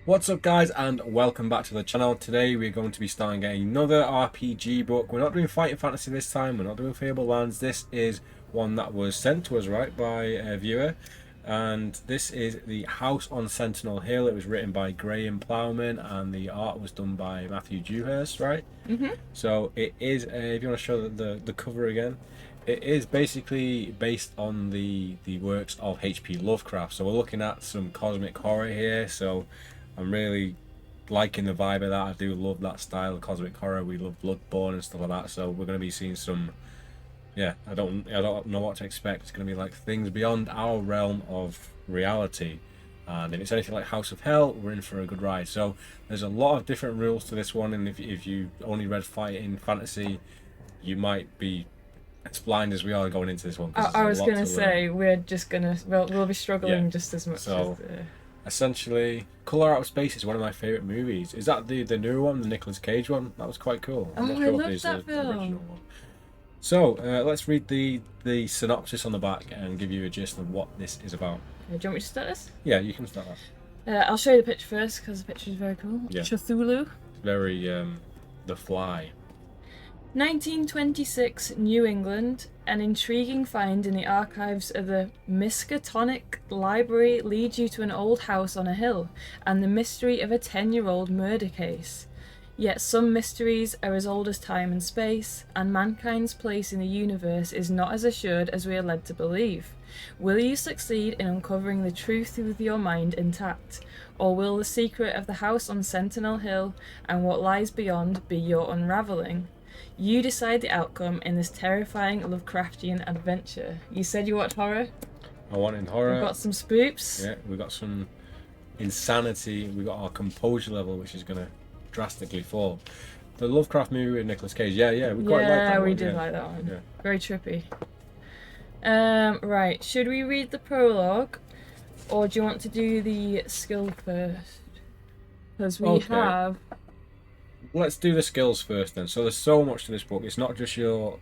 What's up guys, and welcome back to the channel. Today we're going to be starting another RPG book. We're not doing Fighting Fantasy this time, we're not doing Fable Lands. This is one that was sent to us by a viewer, and this is The House on Sentinel Hill. It was written by Graham Plowman and the art was done by Matthew Dewhurst, right? So it is, if you want to show the cover again, it is basically based on the works of HP Lovecraft. So we're looking at some cosmic horror here, so I'm really liking the vibe of that. I do love that style of cosmic horror. We love Bloodborne and stuff like that. So we're going to be seeing some, I don't know what to expect. It's going to be like things beyond our realm of reality. And if it's anything like House of Hell, we're in for a good ride. So there's a lot of different rules to this one, and if you only read Fighting Fantasy, you might be as blind as we are going into this one. I was going to say, we're just going to, we'll be struggling just as much so, as essentially, Color Out of Space is one of my favourite movies. Is that the newer one, the Nicolas Cage one? That was quite cool. Oh, I love that film. So, let's read the synopsis on the back and give you a gist of what this is about. Do you want me to start this? Yeah, you can start that. I'll show you the picture first, because the picture is very cool. Yeah. Cthulhu. Very, The Fly. 1926, New England. An intriguing find in the archives of the Miskatonic Library leads you to an old house on a hill and the mystery of a 10-year-old murder case. Yet some mysteries are as old as time and space, and mankind's place in the universe is not as assured as we are led to believe. Will you succeed in uncovering the truth with your mind intact, or will the secret of the house on Sentinel Hill and what lies beyond be your unravelling? You decide the outcome in this terrifying Lovecraftian adventure. You said you watch horror? I want in horror. We've got some spooks. Yeah, we've got some insanity. We've got our composure level, which is going to drastically fall. The Lovecraft movie with Nicolas Cage, we quite like that one. We did like that one. Yeah. Very trippy. Right, should we read the prologue, or do you want to do the skill first? Because we have... Let's do the skills first then. So there's so much to this book. It's not just your,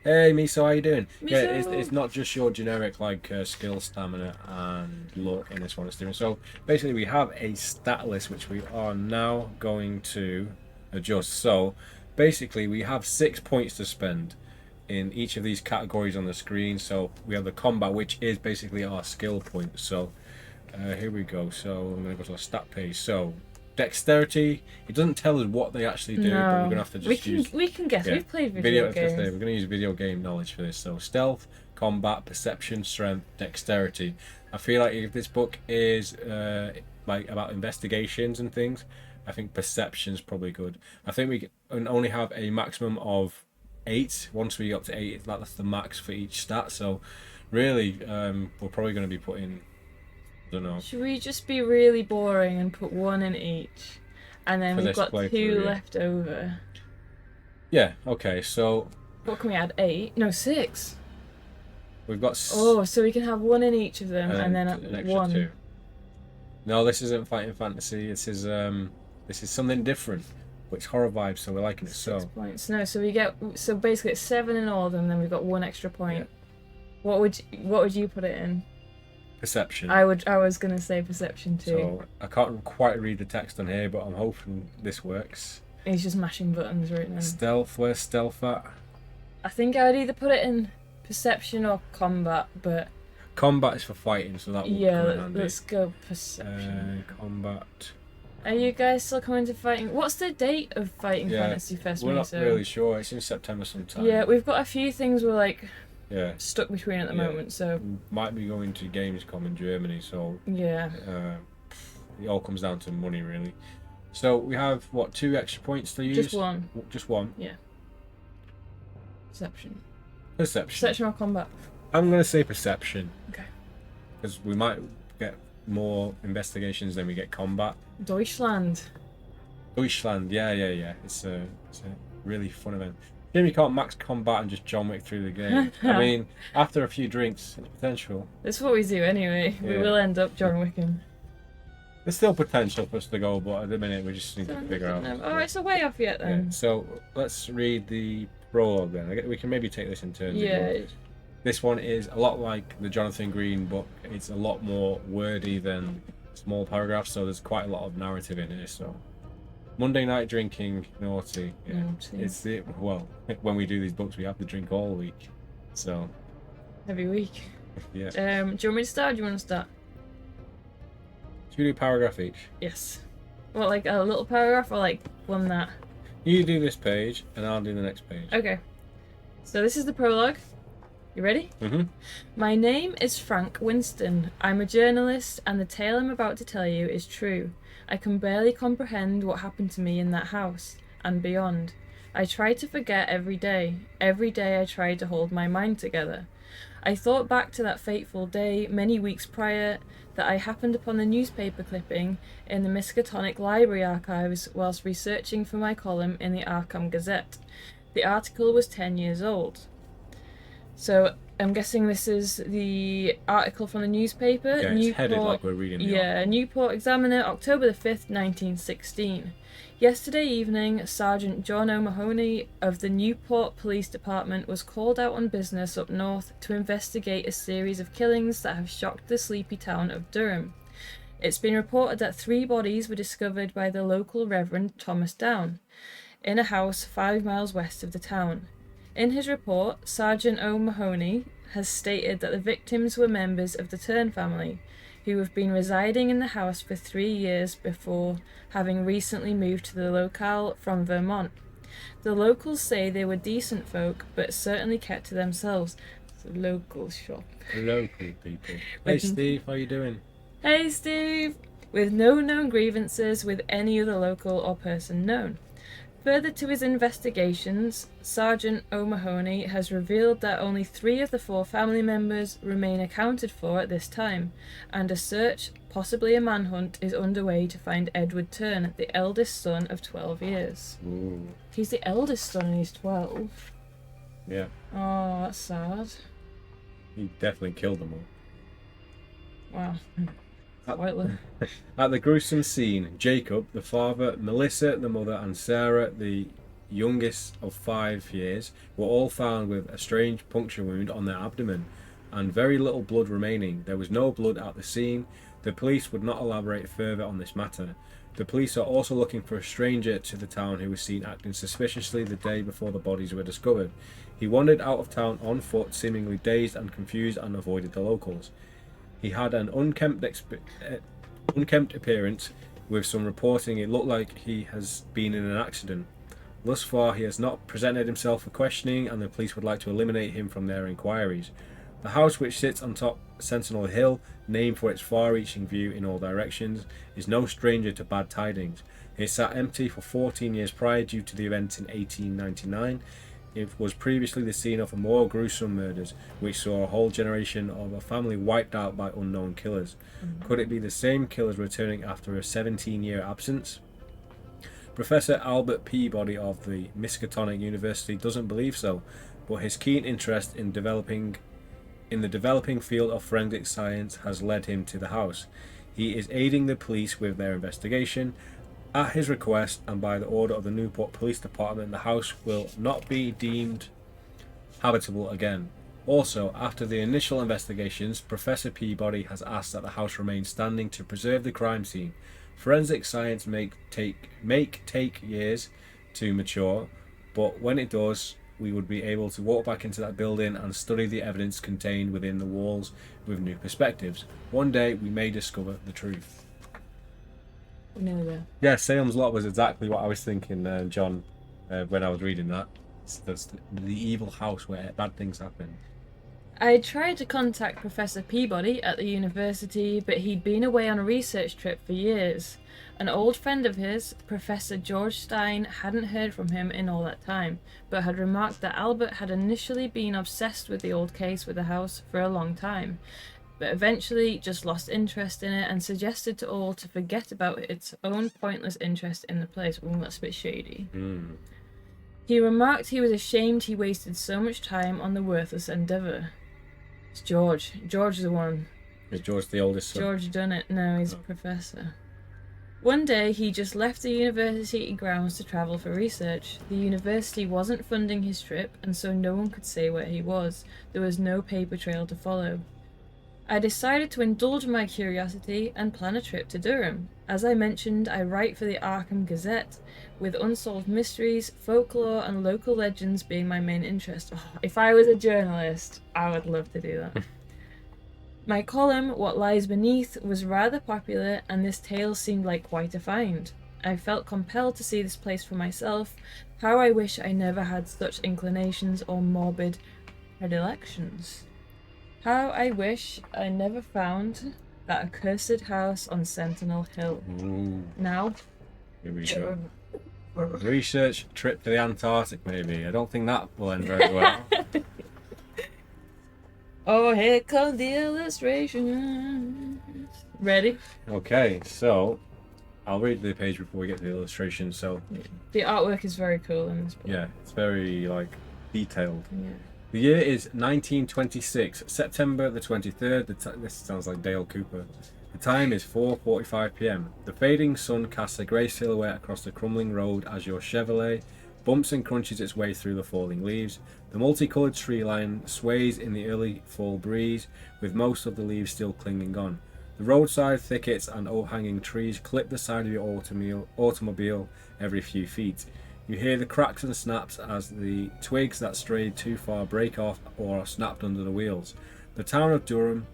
hey Miso, how you doing? Miso. It's not just your generic like skill, stamina and luck in this one. It's different. So basically we have a stat list which we are now going to adjust. So basically we have 6 points to spend in each of these categories on the screen. So we have the combat, which is basically our skill points. So here we go. So I'm going to go to the stat page. So dexterity, it doesn't tell us what they actually do, but we're gonna have to just use. We can guess. We've played video games. We're gonna use video game knowledge for this. So stealth, combat, perception, strength, dexterity. I feel like if this book is like about investigations and things, I think perception's probably good. I think we can only have a maximum of 8. Once we get up to 8, that's the max for each stat. So really, we're probably going to be putting, I don't know. Should we just be really boring and put 1 in each, and then we've got 2 left over? Yeah. Okay. So what can we add? 8? No, 6. We've got. Oh, so we can have 1 in each of them, and then an extra 1. 2. No, this isn't Fighting Fantasy. This is something different, which horror vibes. So we're liking it. 6 points. No, so we get basically it's 7 in all of them. Then we've got 1 extra point. Yeah. What would you put it in? Perception. I was gonna say perception too. So I can't quite read the text on here, but I'm hoping this works. He's just mashing buttons right now. Stealth. Where's stealth at? I think I'd either put it in perception or combat, but combat is for fighting, so that will come in handy. Let's go perception. Combat. Are you guys still coming to fighting? What's the date of Fighting Fantasy Festival? We're not really sure. It's in September sometime. Yeah, we've got a few things we're like stuck between at the moment, so might be going to Gamescom in Germany. So it all comes down to money, really. So we have what, 2 extra points to use? Just 1. Just 1. Yeah. Perception. Perception or combat? I'm gonna say perception. Okay. Because we might get more investigations than we get combat. Deutschland, yeah. It's a really fun event. Maybe you can't max combat and just John Wick through the game. I mean, after a few drinks, it's potential. That's what we do anyway. Yeah. We will end up John Wicking. There's still potential for us to go, but at the minute we just need to figure out. Alright, so way off yet then. Yeah. So let's read the prologue then. We can maybe take this in turns. Yeah. This one is a lot like the Jonathan Green book. It's a lot more wordy than small paragraphs, so there's quite a lot of narrative in here. So Monday night drinking, naughty. Yeah. Naughty. It's it. Well, when we do these books, we have to drink all week. So Every week. yeah. Do you want me to start or do you want to start? Should we do a paragraph each? Yes. What, like a little paragraph or like one that? You do this page, and I'll do the next page. Okay. So this is the prologue. You ready? Mm-hmm. My name is Frank Winston. I'm a journalist, and the tale I'm about to tell you is true. I can barely comprehend what happened to me in that house, and beyond. I try to forget every day. Every day I try to hold my mind together. I thought back to that fateful day, many weeks prior, that I happened upon a newspaper clipping in the Miskatonic Library archives whilst researching for my column in the Arkham Gazette. The article was 10 years old. So I'm guessing this is the article from the newspaper. Yeah, it's headed like we're reading the article. Newport Examiner, October the 5th, 1916. Yesterday evening, Sergeant John O'Mahony of the Newport Police Department was called out on business up north to investigate a series of killings that have shocked the sleepy town of Durham. It's been reported that 3 bodies were discovered by the local Reverend Thomas Down in a house 5 miles west of the town. In his report, Sergeant O'Mahony has stated that the victims were members of the Turn family, who have been residing in the house for 3 years before having recently moved to the locale from Vermont. The locals say they were decent folk, but certainly kept to themselves. It's a local shop. Local people. Hey Steve, how you doing? Hey Steve! With no known grievances with any other local or person known. Further to his investigations, Sergeant O'Mahony has revealed that only 3 of the 4 family members remain accounted for at this time, and a search, possibly a manhunt, is underway to find Edward Turn, the eldest son of 12 years. Ooh. He's the eldest son and he's 12. Yeah. Oh, that's sad. He definitely killed them all. Wow. Spoiler. At the gruesome scene, Jacob, the father, Melissa, the mother, and Sarah, the youngest of 5 years, were all found with a strange puncture wound on their abdomen and very little blood remaining. There was no blood at the scene. The police would not elaborate further on this matter. The police are also looking for a stranger to the town who was seen acting suspiciously the day before the bodies were discovered. He wandered out of town on foot, seemingly dazed and confused, and avoided the locals. He had an unkempt appearance, with some reporting it looked like he has been in an accident. Thus far, he has not presented himself for questioning, and the police would like to eliminate him from their inquiries. The house, which sits on top Sentinel Hill, named for its far-reaching view in all directions, is no stranger to bad tidings. It sat empty for 14 years prior due to the event in 1899. It was previously the scene of more gruesome murders, which saw a whole generation of a family wiped out by unknown killers. Could it be the same killers returning after a 17-year absence? Professor Albert Peabody of the Miskatonic University doesn't believe so, but his keen interest in the developing field of forensic science has led him to the house. He is aiding the police with their investigation. At his request, and by the order of the Newport Police Department, the house will not be deemed habitable again. Also, after the initial investigations, Professor Peabody has asked that the house remain standing to preserve the crime scene. Forensic science may take years to mature, but when it does, we would be able to walk back into that building and study the evidence contained within the walls with new perspectives. One day, we may discover the truth. We're nearly there. Yeah, Salem's Lot was exactly what I was thinking, John, when I was reading that. That's the evil house where bad things happen. I tried to contact Professor Peabody at the university, but he'd been away on a research trip for years. An old friend of his, Professor George Stein, hadn't heard from him in all that time, but had remarked that Albert had initially been obsessed with the old case with the house for a long time, but eventually just lost interest in it and suggested to all to forget about its own pointless interest in the place. Ooh, that's a bit shady. He remarked he was ashamed he wasted so much time on the worthless endeavour. It's George. George is the one. Is George the oldest son? George done it. No, he's a professor. One day he just left the university grounds to travel for research. The university wasn't funding his trip, and so no one could say where he was. There was no paper trail to follow. I decided to indulge my curiosity and plan a trip to Durham. As I mentioned, I write for the Arkham Gazette, with unsolved mysteries, folklore, and local legends being my main interest. Oh, if I was a journalist, I would love to do that. My column, What Lies Beneath, was rather popular, and this tale seemed like quite a find. I felt compelled to see this place for myself. How I wish I never had such inclinations or morbid predilections. How I wish I never found that accursed house on Sentinel Hill. Ooh, Now, here we go. Research trip to the Antarctic, maybe. I don't think that will end very well. oh, here come the illustrations. Ready? Okay, so I'll read the page before we get to the illustration. So The artwork is very cool in this book. yeah, it's very like detailed. Yeah. The year is 1926, September the 23rd. This sounds like Dale Cooper. The time is 4:45 p.m. The fading sun casts a grey silhouette across the crumbling road as your Chevrolet bumps and crunches its way through the falling leaves. The multicoloured tree line sways in the early fall breeze, with most of the leaves still clinging on. The roadside thickets and overhanging trees clip the side of your automobile every few feet. You hear the cracks and snaps as the twigs that strayed too far break off or are snapped under the wheels. The town of Durham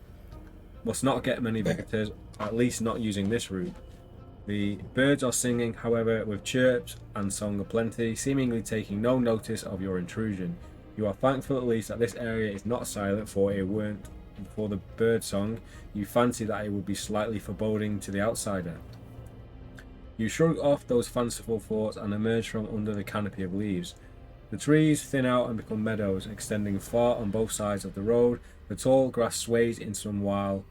must not get many visitors, at least not using this route. The birds are singing, however, with chirps and song aplenty, seemingly taking no notice of your intrusion. You are thankful at least that this area is not silent, for the bird song, you fancy that it would be slightly foreboding to the outsider. You shrug off those fanciful thoughts and emerge from under the canopy of leaves. The trees thin out and become meadows, extending far on both sides of the road. The tall grass sways in some while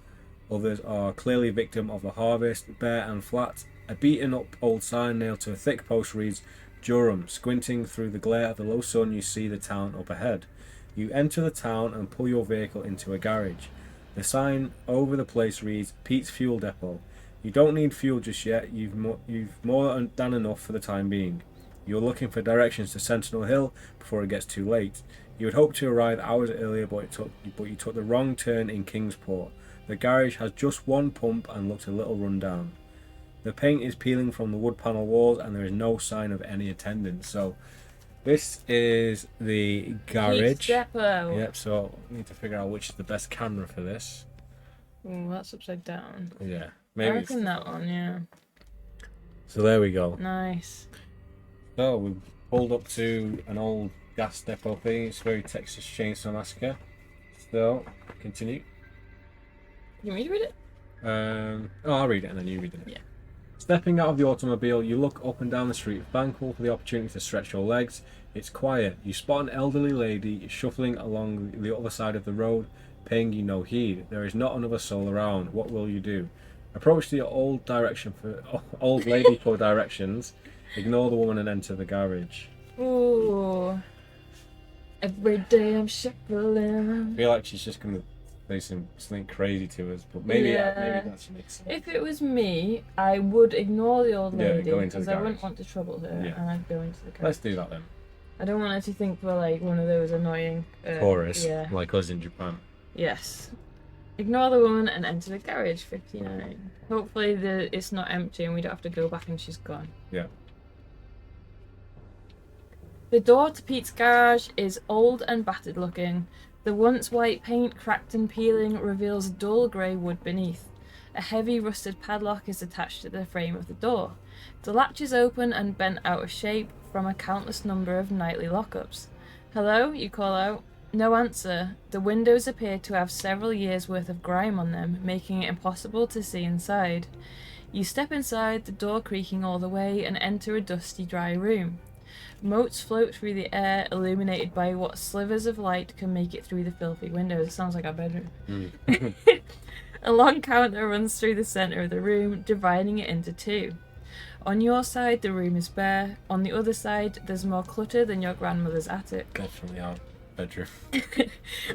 others are clearly victim of the harvest, bare and flat. A beaten up old sign nailed to a thick post reads, Durham. Squinting through the glare of the low sun, you see the town up ahead. You enter the town and pull your vehicle into a garage. The sign over the place reads, Pete's Fuel Depot. You don't need fuel just yet, you've more than enough for the time being. You're looking for directions to Sentinel Hill before it gets too late. You had hoped to arrive hours earlier, but you took the wrong turn in Kingsport. The garage has just one pump and looks a little run down. The paint is peeling from the wood panel walls and there is no sign of any attendance. So this is the garage. Pete's Depot. Yep, so we need to figure out which is the best camera for this. Ooh, that's upside down. Yeah, I maybe. reckon that one, yeah. So there we go. Nice. So we pulled up to an old gas depot thing. It's very Texas Chainsaw Massacre. So continue. You want me to read it? I'll read it and then you read it. Yeah. Stepping out of the automobile, you look up and down the street, thankful for the opportunity to stretch your legs. It's quiet. You spot an elderly lady shuffling along the other side of the road, paying you no heed. There is not another soul around. What will you do? Approach the old lady for directions. Ignore the woman and enter the garage. Ooh. Every day I'm I shuffling. feel like she's just gonna say something crazy to us, but maybe that makes sense. If it was me, I would ignore the old Yeah, lady go into the because I wouldn't garage. want to trouble her, Yeah. and I'd go into the garage. Let's do that then. I don't want her to think we're like one of those annoying Chorus, Yeah. like us in Japan. Yes. Ignore the woman and enter the garage. 59. Hopefully it's not empty and we don't have to go back and she's gone. Yeah. The door to Pete's garage is old and battered looking. The once white paint, cracked and peeling, reveals dull grey wood beneath. A heavy rusted padlock is attached to the frame of the door. The latch is open and bent out of shape from a countless number of nightly lockups. Hello, you call out. No answer. The windows appear to have several years' worth of grime on them, making it impossible to see inside. You step inside, the door creaking all the way, and enter a dusty, dry room. Motes float through the air, illuminated by what slivers of light can make it through the filthy windows. It sounds like our bedroom. A long counter runs through the centre of the room, dividing it into two. On your side, the room is bare. On the other side, there's more clutter than your grandmother's attic. Definitely our bedroom.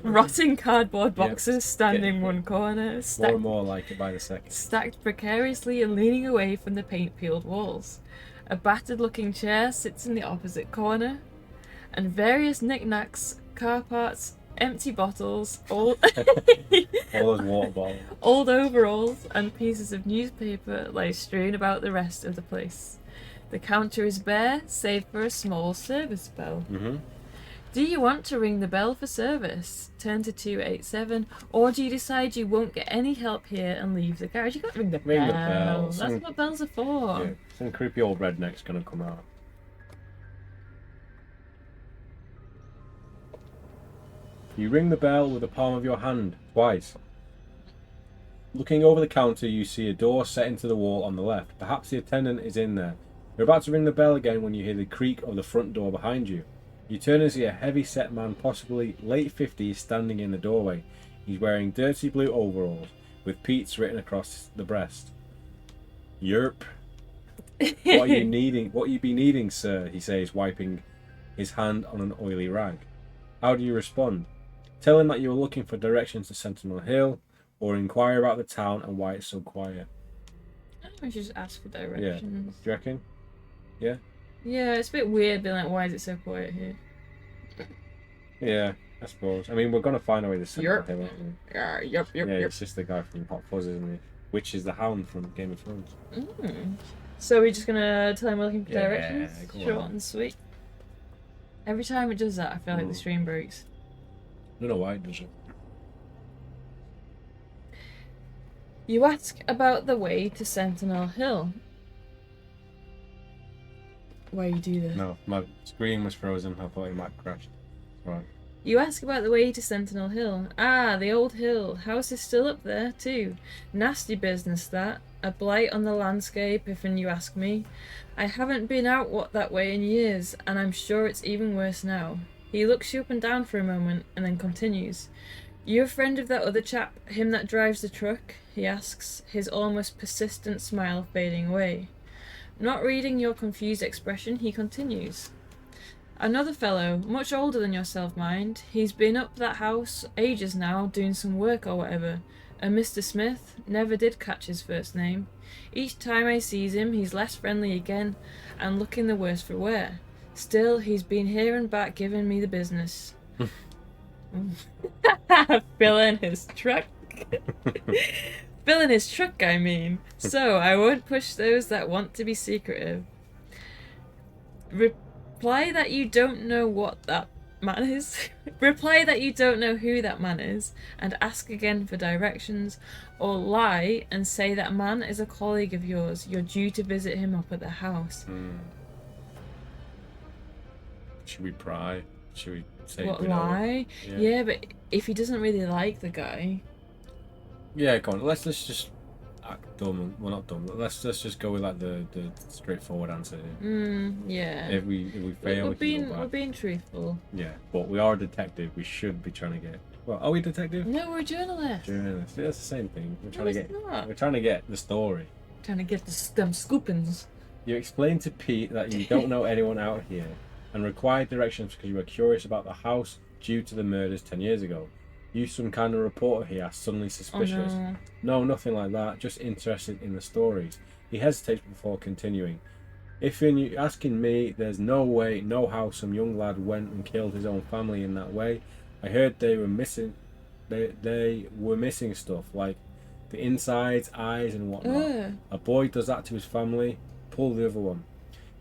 Rotting cardboard boxes stand in one corner, More and more like it by the second. stacked precariously and leaning away from the paint-peeled walls. A battered-looking chair sits in the opposite corner, and various knickknacks, car parts, empty bottles, old All those water bottles. old overalls, and pieces of newspaper lie strewn about the rest of the place. The counter is bare, save for a small service bell. Mm-hmm. Do you want to ring the bell for service? Turn to 287, or do you decide you won't get any help here and leave the garage? You can't ring the bell. Ring the bell. That's what bells are for. Yeah, some creepy old redneck's gonna come out. You ring the bell with the palm of your hand, twice. Looking over the counter, you see a door set into the wall on the left. Perhaps the attendant is in there. You're about to ring the bell again when you hear the creak of the front door behind you. You turn and see a heavy-set man, possibly late 50s, standing in the doorway. He's wearing dirty blue overalls, with Pete's written across the breast. Yerp. What are you needing? What you be needing, sir? He says, wiping his hand on an oily rag. How do you respond? Tell him that you are looking for directions to Sentinel Hill, or inquire about the town and why it's so quiet. I think we should just ask for directions. Do you reckon? Yeah? Yeah, it's a bit weird being like, why is it so quiet here? Yeah, I suppose. I mean, we're going to find a way to Sentinel Yerp. Hill, aren't we? Yeah, Yeah, it's just the guy from Hot Fuzz, isn't he? Which is the Hound from Game of Thrones. So we're just gonna tell him we're looking for Yeah, directions? go Short on. and sweet. Every time it does that, I feel like the stream breaks. I don't know why it does it. You ask about the way to Sentinel Hill. Why you do this? No, my screen was frozen. I thought it might crash. Right. You ask about the way to Sentinel Hill. Ah, the old hill. House is still up there, too. Nasty business, that. A blight on the landscape, if you ask me. I haven't been out that way in years, and I'm sure it's even worse now. He looks you up and down for a moment, and then continues. You a friend of that other chap, him that drives the truck? He asks, his almost persistent smile fading away. Not reading your confused expression, he continues. Another fellow, much older than yourself, mind. He's been up that house ages now, doing some work or whatever. A Mr. Smith, never did catch his first name. Each time I sees him, he's less friendly again, and looking the worse for wear. Still, he's been here and back giving me the business. Filling his truck. Filling his truck, I mean. So, I won't push those that want to be secretive. Reply that you don't know what that man is. Reply that you don't know who that man is, and ask again for directions, or lie and say that man is a colleague of yours. You're due to visit him up at the house. Should we pry? Should we say What, we know? lie? Yeah, but if he doesn't really like the guy... Yeah, go on. Let's just act dumb. Well, not dumb. Let's just go with like the straightforward answer. Yeah. If we fail, we can go we're back. being truthful. Yeah, but we are a detective. We should be trying to get. Well, are we a detective? No, we're a journalist. Journalist. That's the same thing. We're No, trying to it's get. not. We're trying to get the story. Trying to get them scoopings. You explain to Pete that you don't know anyone out here, and require directions because you were curious about the house due to the murders 10 years ago. You some kind of reporter, he asked, suddenly suspicious. Oh, no. No, nothing like that, just interested in the stories. He hesitates before continuing. If you're asking me, there's no way, no how some young lad went and killed his own family in that way. I heard they were missing stuff, like the insides, eyes and whatnot. A boy does that to his family, pull the other one.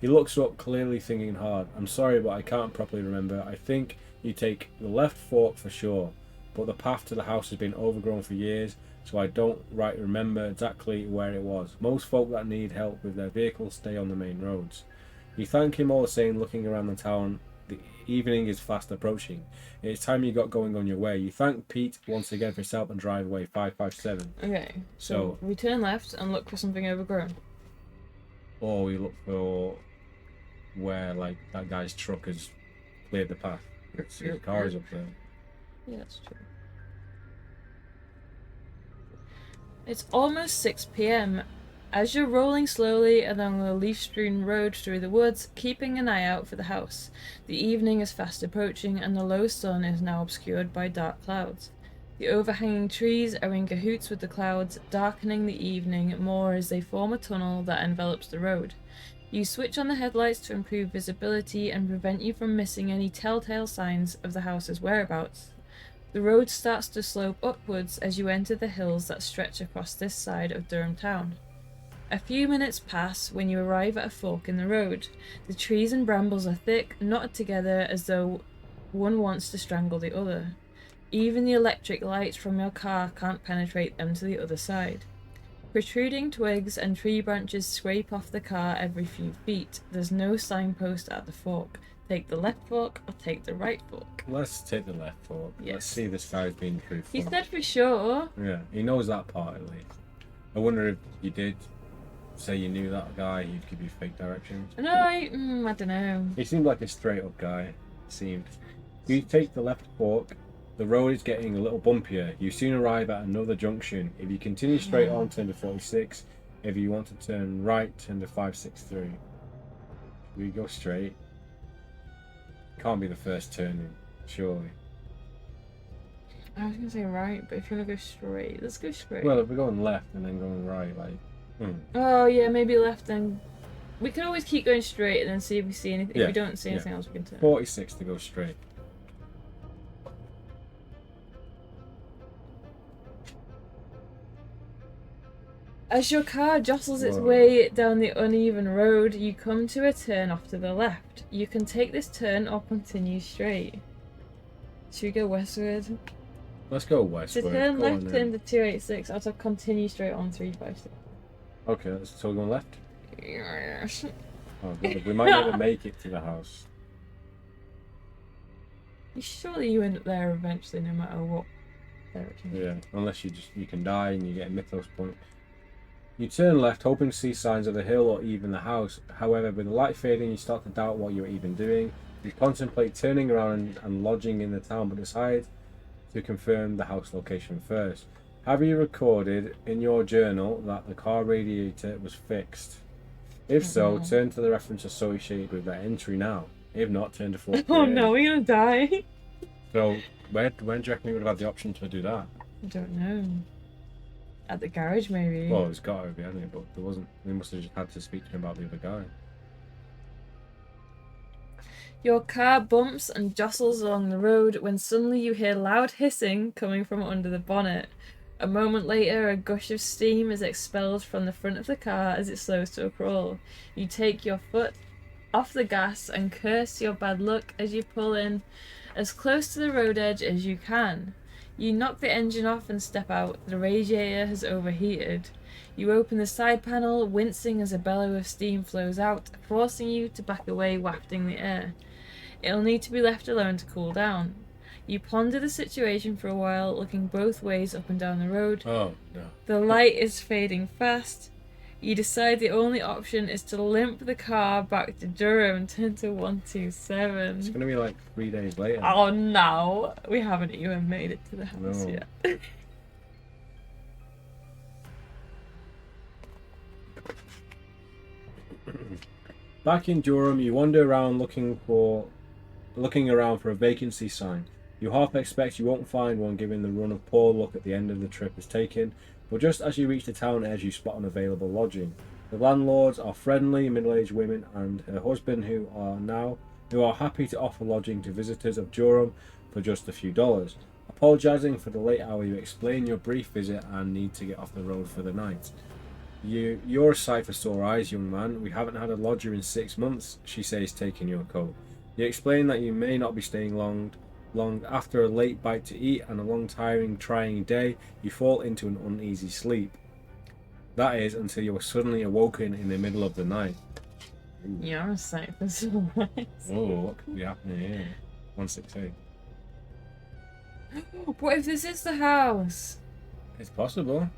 He looks up, clearly thinking hard. I'm sorry, but I can't properly remember. I think you take the left fork for sure, but the path to the house has been overgrown for years, so I don't remember exactly where it was. Most folk that need help with their vehicles stay on the main roads. You thank him all the same, looking around the town. The evening is fast approaching. It's time you got going on your way. You thank Pete once again for his help and drive away 557. Okay, So we turn left and look for something overgrown. Or we look for where like that guy's truck has cleared the path. His car is up there. Yeah, that's true. It's almost 6 p.m. As you're rolling slowly along a leaf-strewn road through the woods, keeping an eye out for the house. The evening is fast approaching, and the low sun is now obscured by dark clouds. The overhanging trees are in cahoots with the clouds, darkening the evening more as they form a tunnel that envelops the road. You switch on the headlights to improve visibility and prevent you from missing any telltale signs of the house's whereabouts. The road starts to slope upwards as you enter the hills that stretch across this side of Durham town. A few minutes pass when you arrive at a fork in the road. The trees and brambles are thick, knotted together as though one wants to strangle the other. Even the electric lights from your car can't penetrate them to the other side. Protruding twigs and tree branches scrape off the car every few feet. There's no signpost at the fork. Take the left fork or take the right fork. Let's take the left fork. Yes. Let's see this guy's being truthful. He said for sure. Yeah, he knows that part at least. I wonder if you did say you knew that guy, he'd give you fake directions. No, I don't know. He seemed like a straight up guy. Seemed. You take the left fork. The road is getting a little bumpier. You soon arrive at another junction. If you continue straight on, turn to 46. If you want to turn right, turn to 563. We go straight. Can't be the first turning, surely. I was gonna say right, but if you wanna go straight, let's go straight. Well, if we're going left and then going right, like. Oh yeah, maybe left then. We can always keep going straight and then see if we see anything. Yeah, If we don't see anything else, we can turn. 46 to go straight. As your car jostles its way down the uneven road, you come to a turn off to the left. You can take this turn or continue straight. Should we go westward? Let's go westward. To turn Go left on then. into 286 or to continue straight on 356. Okay, so we're going left? Yes. Oh, God, we might never make it to the house. Surely you end up there eventually, no matter what direction. Yeah, unless you can die and you get a mythos point. You turn left, hoping to see signs of the hill or even the house. However, with the light fading, you start to doubt what you're even doing. You contemplate turning around and lodging in the town, but decide to confirm the house location first. Have you recorded in your journal that the car radiator was fixed? If so, turn to the reference associated with that entry now. If not, turn to 48. Oh no, we're gonna die. So, when do you reckon we would have had the option to do that? I don't know. At the garage, maybe. Well, it's got to be, hasn't it? But there wasn't. We must have just had to speak to him about the other guy. Your car bumps and jostles along the road when suddenly you hear loud hissing coming from under the bonnet. A moment later, a gush of steam is expelled from the front of the car as it slows to a crawl. You take your foot off the gas and curse your bad luck as you pull in as close to the road edge as you can. You knock the engine off and step out. The radiator has overheated. You open the side panel, wincing as a bellow of steam flows out, forcing you to back away, wafting the air. It'll need to be left alone to cool down. You ponder the situation for a while, looking both ways up and down the road. Oh, no. The light is fading fast. You decide the only option is to limp the car back to Durham and turn to 127. It's going to be like 3 days later. Oh no, we haven't even made it to the house No. yet. Back in Durham, you wander around looking around for a vacancy sign. You half expect you won't find one given the run of poor luck at the end of the trip is taken, but just as you reach the town edge you spot an available lodging. The landlords are friendly middle-aged women and her husband who are happy to offer lodging to visitors of Durham for just a few dollars. Apologising for the late hour, you explain your brief visit and need to get off the road for the night. You're a sight for sore eyes, young man. We haven't had a lodger in 6 months, she says, taking your coat. You explain that you may not be staying long. After a late bite to eat and a long, tiring, trying day, you fall into an uneasy sleep. That is, until you are suddenly awoken in the middle of the night. You're a sight for sore eyes. Oh, what could be happening here? 168. What if this is the house? It's possible.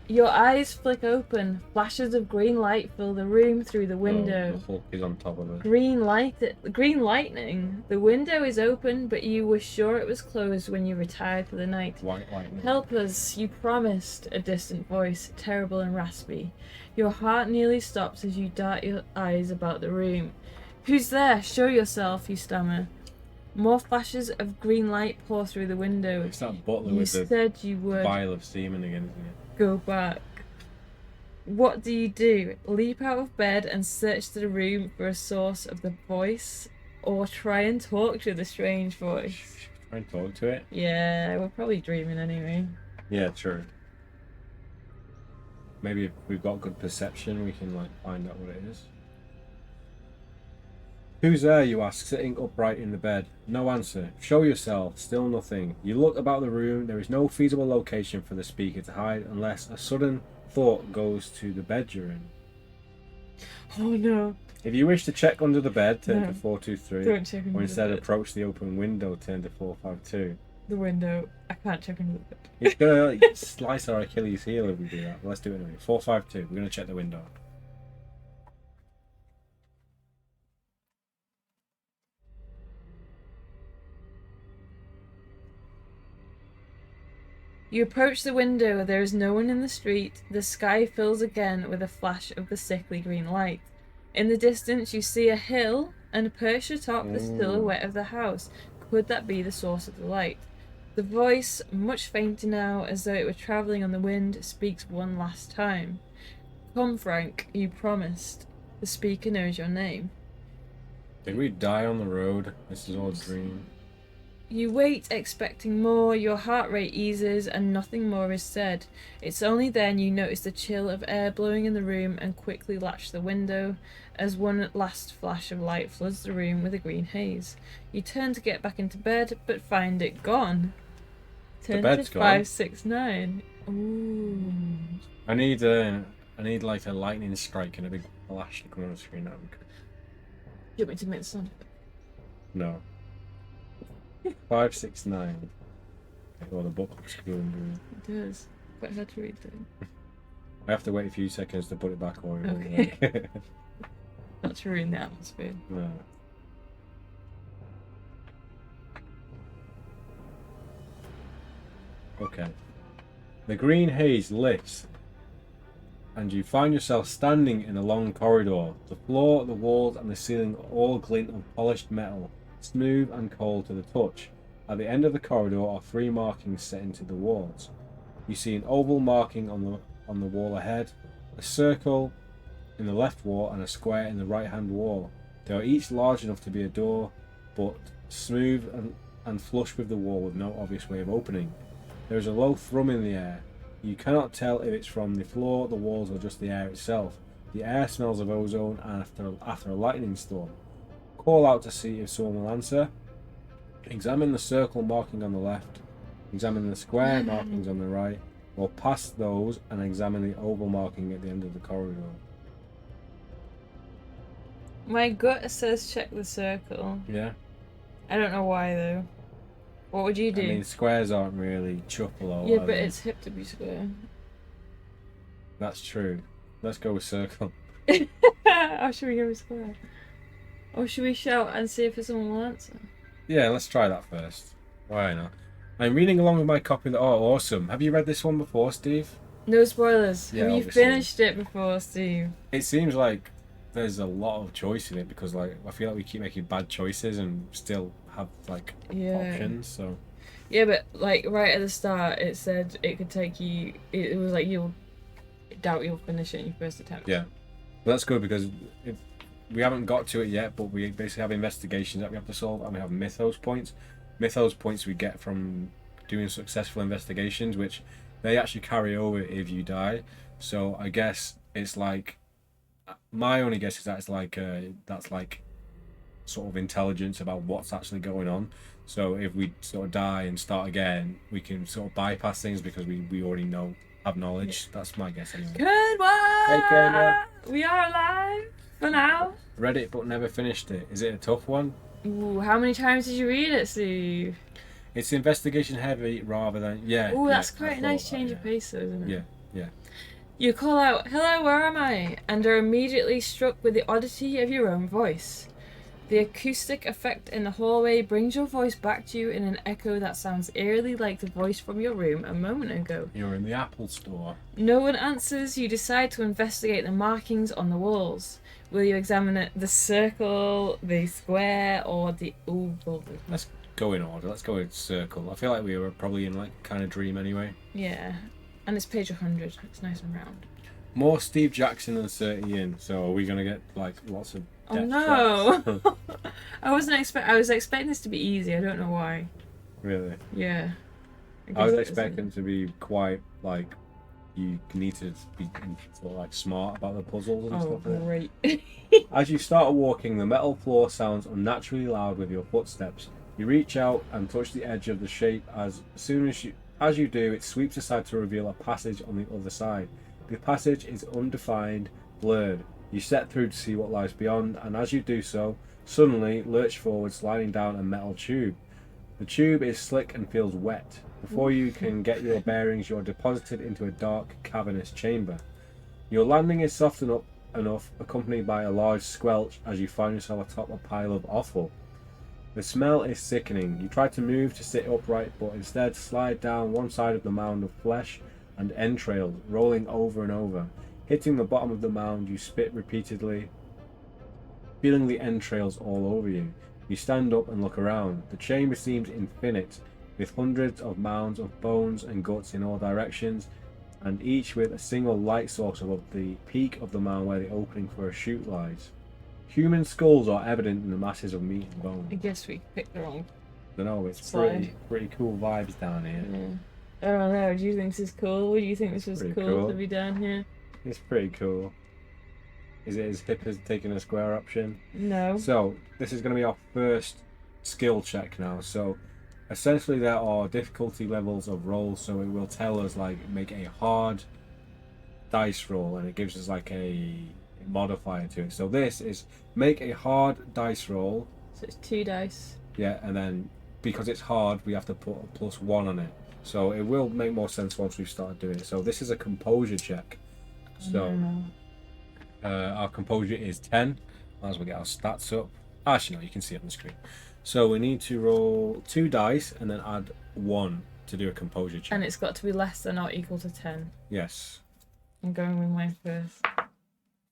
Your eyes flick open. Flashes of green light fill the room through the window. Oh, the Hulk is on top of it. Green lightning. The window is open, but you were sure it was closed when you retired for the night. White lightning. Help us, you promised, a distant voice, terrible and raspy. Your heart nearly stops as you dart your eyes about the room. Who's there? Show yourself, you stammer. More flashes of green light pour through the window. It's that butler You with the said you would. vial of semen again, isn't it? Go back. What do? Leap out of bed and search the room for a source of the voice? Or try and talk to the strange voice. Try and talk to it. Yeah, we're probably dreaming anyway. Yeah, true. Maybe if we've got good perception, we can like find out what it is. Who's there, you ask, sitting upright in the bed. No answer. Show yourself. Still nothing. You look about the room. There is no feasible location for the speaker to hide unless a sudden thought goes to the bed you're in. Oh no. If you wish to check under the bed, turn No. to 423. Don't check under Or the instead bed. approach the open window, turn to 452. The window. I can't check under the bed. It's gonna like, slice our Achilles heel if we do that. But let's do it anyway. 452. We're gonna check the window. You approach the window. There is no one in the street. The sky fills again with a flash of the sickly green light. In the distance, you see a hill, and perched atop the silhouette of the house. Could that be the source of the light? The voice, much fainter now, as though it were travelling on the wind, speaks one last time. Come, Frank, you promised. The speaker knows your name. Did we die on the road? This is all a dream. You wait, expecting more, your heart rate eases, and nothing more is said. It's only then you notice the chill of air blowing in the room and quickly latch the window, as one last flash of light floods the room with a green haze. You turn to get back into bed, but find it gone. Turn bed's to gone? 569. Ooh. I need like a lightning strike and a big flash to come on the screen now. Do you want me to make the sound? No. 569. Oh, the book looks cool and blue. It does. Quite hard to read though. I have to wait a few seconds to put it back or it won't Okay. work. Not to ruin the atmosphere. No. Okay. The green haze lifts, and you find yourself standing in a long corridor. The floor, the walls, and the ceiling all glint of polished metal, smooth and cold to the touch. At the end of the corridor are 3 markings set into the walls. You see an oval marking on the wall ahead, a circle in the left wall, and a square in the right-hand wall. They are each large enough to be a door, but smooth and flush with the wall with no obvious way of opening. There is a low thrum in the air. You cannot tell if it's from the floor, the walls, or just the air itself. The air smells of ozone after a lightning storm. Call out to see if someone will answer. Examine the circle marking on the left. Examine the square markings on the right. Or past those and examine the oval marking at the end of the corridor. My gut says check the circle. Yeah? I don't know why though. What would you do? I mean, squares aren't really chuffalo. Yeah, are but they? it's hip to be square. That's true. Let's go with circle. Or should we go with square? Or should we shout and see if someone will answer? Yeah, let's try that first. Why not? I'm reading along with my copy of the... Oh, awesome. Have you read this one before, Steve? No spoilers. Yeah, Have you obviously. finished it before, Steve? It seems like there's a lot of choice in it because, like, I feel like we keep making bad choices and still have, like, Yeah. options, so... Yeah, but like right at the start, it said it could take you. It was like you'll doubt you'll finish it in your first attempt. Yeah. But that's good because if we haven't got to it yet, but we basically have investigations that we have to solve, and we have mythos points. Mythos points we get from doing successful investigations, which they actually carry over if you die. So I guess it's like, my only guess is that it's like that's like sort of intelligence about what's actually going on. So if we sort of die and start again, we can sort of bypass things because we already have knowledge. That's my guess anyway. Good one. Hey, Kenya. We are alive for now. Read it but never finished it. Is it a tough one? Ooh, how many times did you read it, Steve? It's investigation heavy rather than Ooh, that's I quite a thought nice that, change yeah. of pace, though, isn't it? Yeah, yeah. You call out, "Hello, where am I?" and are immediately struck with the oddity of your own voice. The acoustic effect in the hallway brings your voice back to you in an echo that sounds eerily like the voice from your room a moment ago. You're in the Apple store. No one answers. You decide to investigate the markings on the walls. Will you examine the circle, the square, or the oval? Let's go in order. Let's go with circle. I feel like we were probably in like kind of dream anyway. Yeah, and it's page 100. It's nice and round. More Steve Jackson than 30 in. So are we gonna get like lots of Oh death no! traps. I was expecting this to be easy. I don't know why. Really? Yeah. I was guess it expecting to be quite like you need to be sort of like smart about the puzzles and Oh, stuff. great. As you start walking, the metal floor sounds unnaturally loud with your footsteps. You reach out and touch the edge of the shape. As soon as you do, it sweeps aside to reveal a passage on the other side. The passage is undefined, blurred. You step through to see what lies beyond, and as you do so, suddenly lurch forward, sliding down a metal tube. The tube is slick and feels wet. Before you can get your bearings, you're deposited into a dark, cavernous chamber. Your landing is soft enough, accompanied by a large squelch as you find yourself atop a pile of offal. The smell is sickening. You try to move to sit upright, but instead slide down one side of the mound of flesh and entrails, rolling over and over. Hitting the bottom of the mound, you spit repeatedly, feeling the entrails all over you. You stand up and look around. The chamber seems infinite, with hundreds of mounds of bones and guts in all directions, and each with a single light source above the peak of the mound where the opening for a chute lies. Human skulls are evident in the masses of meat and bone. I guess we picked the wrong. I don't know, it's Slide. pretty cool vibes down here. Yeah. I don't know. Do you think this is cool? Would you think this was Pretty cool cool. to be down here? It's pretty cool. Is it as hip as taking a square option? No. So, this is going to be our first skill check now. So, essentially there are difficulty levels of rolls, so it will tell us like make a hard dice roll, and it gives us like a modifier to it. So this is make a hard dice roll. So it's 2 dice. Yeah, and then because it's hard, we have to put a +1 on it. So it will make more sense once we've started doing it. So this is a composure check. So our composure is 10. Might as well get our stats up. Actually, no, you can see it on the screen. So we need to roll 2 dice and then add 1 to do a composure check. And it's got to be less than or equal to 10. Yes. I'm going with mine first.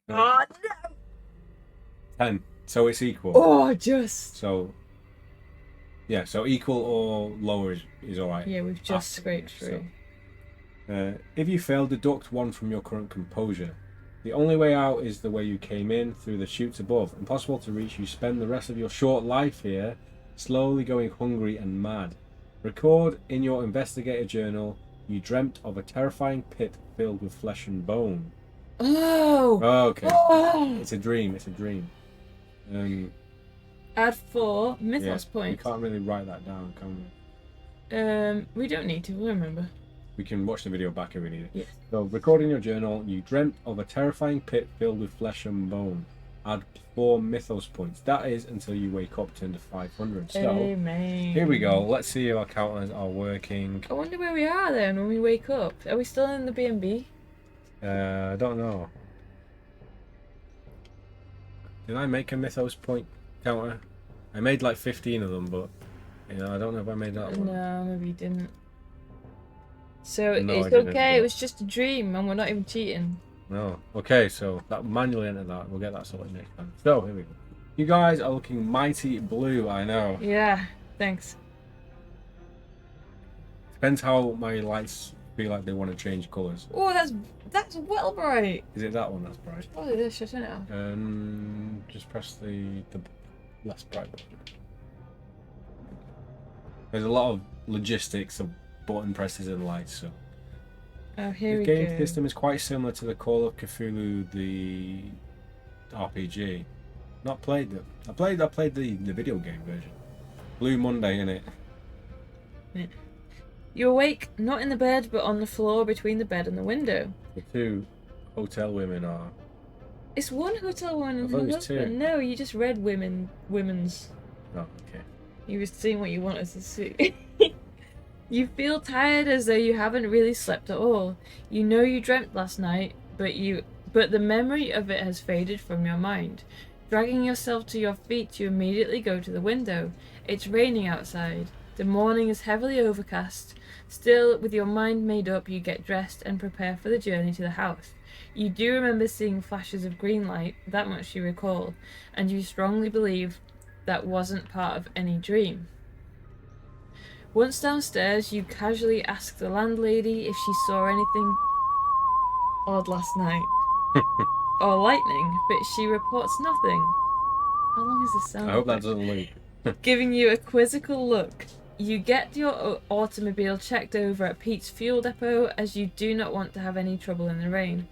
No. Oh no! 10. So it's equal. Oh, just. So yeah, so equal or lower is alright. Yeah, we've just scraped through. So, if you fail, deduct 1 from your current composure. The only way out is the way you came in, through the chutes above. Impossible to reach, you spend the rest of your short life here, slowly going hungry and mad. Record in your investigator journal, you dreamt of a terrifying pit filled with flesh and bone. Oh! Okay. Oh! It's a dream, it's a dream. Add 4 mythos We points. can't really write that down, can we? We don't need to, we'll remember. We can watch the video back if we need it. Yes. So, record in your journal, you dreamt of a terrifying pit filled with flesh and bone. Add 4 mythos points. That is until you wake up, turn to 500. So, Amen. here we go. Let's see if our counters are working. I wonder where we are then when we wake up. Are we still in the B&B? I don't know. Did I make a mythos point counter? I made like 15 of them, but I don't know if I made that one. No, maybe you didn't. So No, I it's didn't, okay, but- it was just a dream and we're not even cheating. No. Okay, so that manually enter that. We'll get that sorted next time. So, here we go. You guys are looking mighty blue, I know. Yeah, thanks. Depends how my lights feel like they want to change colours. Oh, that's well bright. Is it that one that's bright? Probably this, shouldn't it? Just press the less bright button. There's a lot of logistics of button presses and lights, so. Oh, here The we game go. system is quite similar to the Call of Cthulhu, the RPG. Not played them. I played the video game version. Blue Monday, innit? You awake, not in the bed, but on the floor between the bed and the window. The 2 hotel women are. It's one hotel woman I and thought her it was 2. husband. No, you just read women's. Oh, okay. You were seeing what you wanted to see. You feel tired as though you haven't really slept at all. You know you dreamt last night, but the memory of it has faded from your mind. Dragging yourself to your feet, you immediately go to the window. It's raining outside. The morning is heavily overcast. Still, with your mind made up, you get dressed and prepare for the journey to the house. You do remember seeing flashes of green light, that much you recall, and you strongly believe that wasn't part of any dream. Once downstairs, you casually ask the landlady if she saw anything odd last night, or lightning, but she reports nothing. How long is this sound? I hope that doesn't loop. Giving you a quizzical look. You get your automobile checked over at Pete's fuel depot as you do not want to have any trouble in the rain.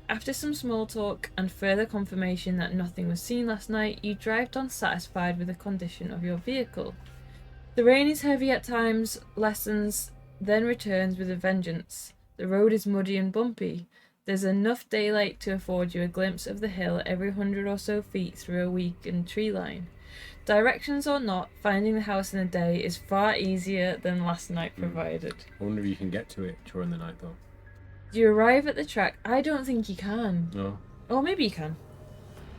After some small talk and further confirmation that nothing was seen last night, you drive on satisfied with the condition of your vehicle. The rain is heavy at times, lessens, then returns with a vengeance. The road is muddy and bumpy. There's enough daylight to afford you a glimpse of the hill every 100 or so feet through a weakened tree line. Directions or not, finding the house in the day is far easier than last night provided. I wonder if you can get to it during the night though. You arrive at the track. I don't think you can. No. Or maybe you can.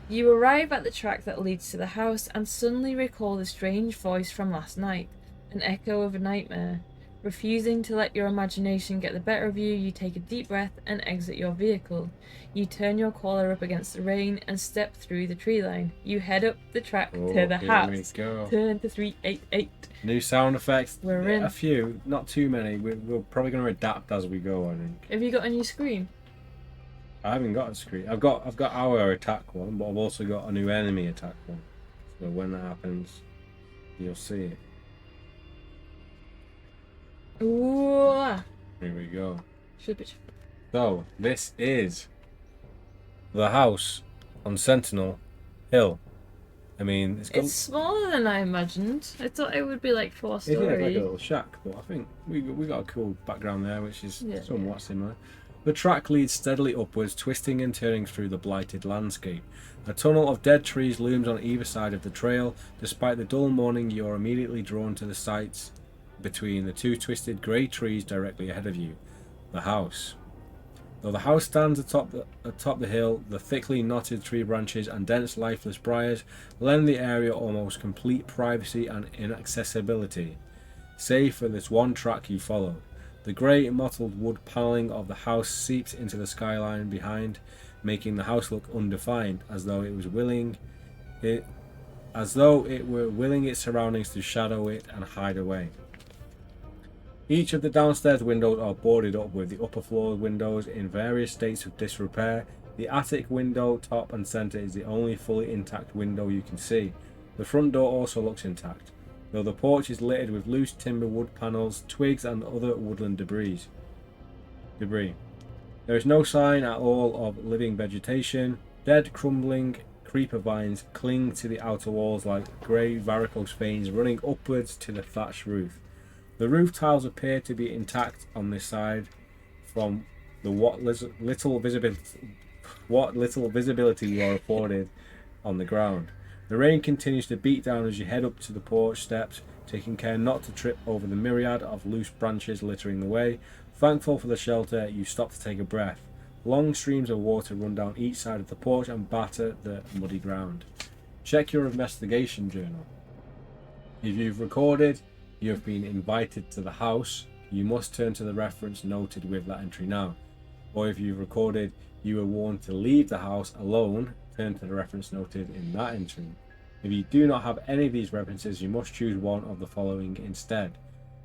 You arrive at the track that leads to the house and suddenly recall the strange voice from last night, an echo of a nightmare. Refusing to let your imagination get the better of you, you take a deep breath and exit your vehicle. You turn your collar up against the rain and step through the tree line. You head up the track to the house. Turn to 388. New sound effects. We're in. A few, not too many. We're probably going to adapt as we go, I think. Have you got a new screen? I haven't got a screen. I've got our attack one, but I've also got a new enemy attack one. So when that happens, you'll see it. Ooh. Here we go. Should be. So this is the house on Sentinel Hill. I mean, It's smaller than I imagined. I thought it would be like 4-story. It is like a little shack, but I think we got a cool background there, which is somewhat similar. The track leads steadily upwards, twisting and turning through the blighted landscape. A tunnel of dead trees looms on either side of the trail. Despite the dull morning, you are immediately drawn to the sights between the two twisted grey trees directly ahead of you. The house. Though the house stands atop the hill, the thickly knotted tree branches and dense lifeless briars lend the area almost complete privacy and inaccessibility, save for this one track you follow. The grey mottled wood panelling of the house seeps into the skyline behind, making the house look undefined, as though it were willing its surroundings to shadow it and hide away. Each of the downstairs windows are boarded up, with the upper floor windows in various states of disrepair. The attic window, top and centre, is the only fully intact window you can see. The front door also looks intact, though the porch is littered with loose timber, wood panels, twigs and other woodland debris. There is no sign at all of living vegetation. Dead, crumbling creeper vines cling to the outer walls like grey varicose veins running upwards to the thatched roof. The roof tiles appear to be intact on this side from the what little visibility you are afforded on the ground. The rain continues to beat down as you head up to the porch steps, taking care not to trip over the myriad of loose branches littering the way. Thankful for the shelter, you stop to take a breath. Long streams of water run down each side of the porch and batter the muddy ground. Check your investigation journal. If you've recorded you have been invited to the house, you must turn to the reference noted with that entry now. Or if you've recorded you were warned to leave the house alone, turn to the reference noted in that entry. If you do not have any of these references, you must choose one of the following instead.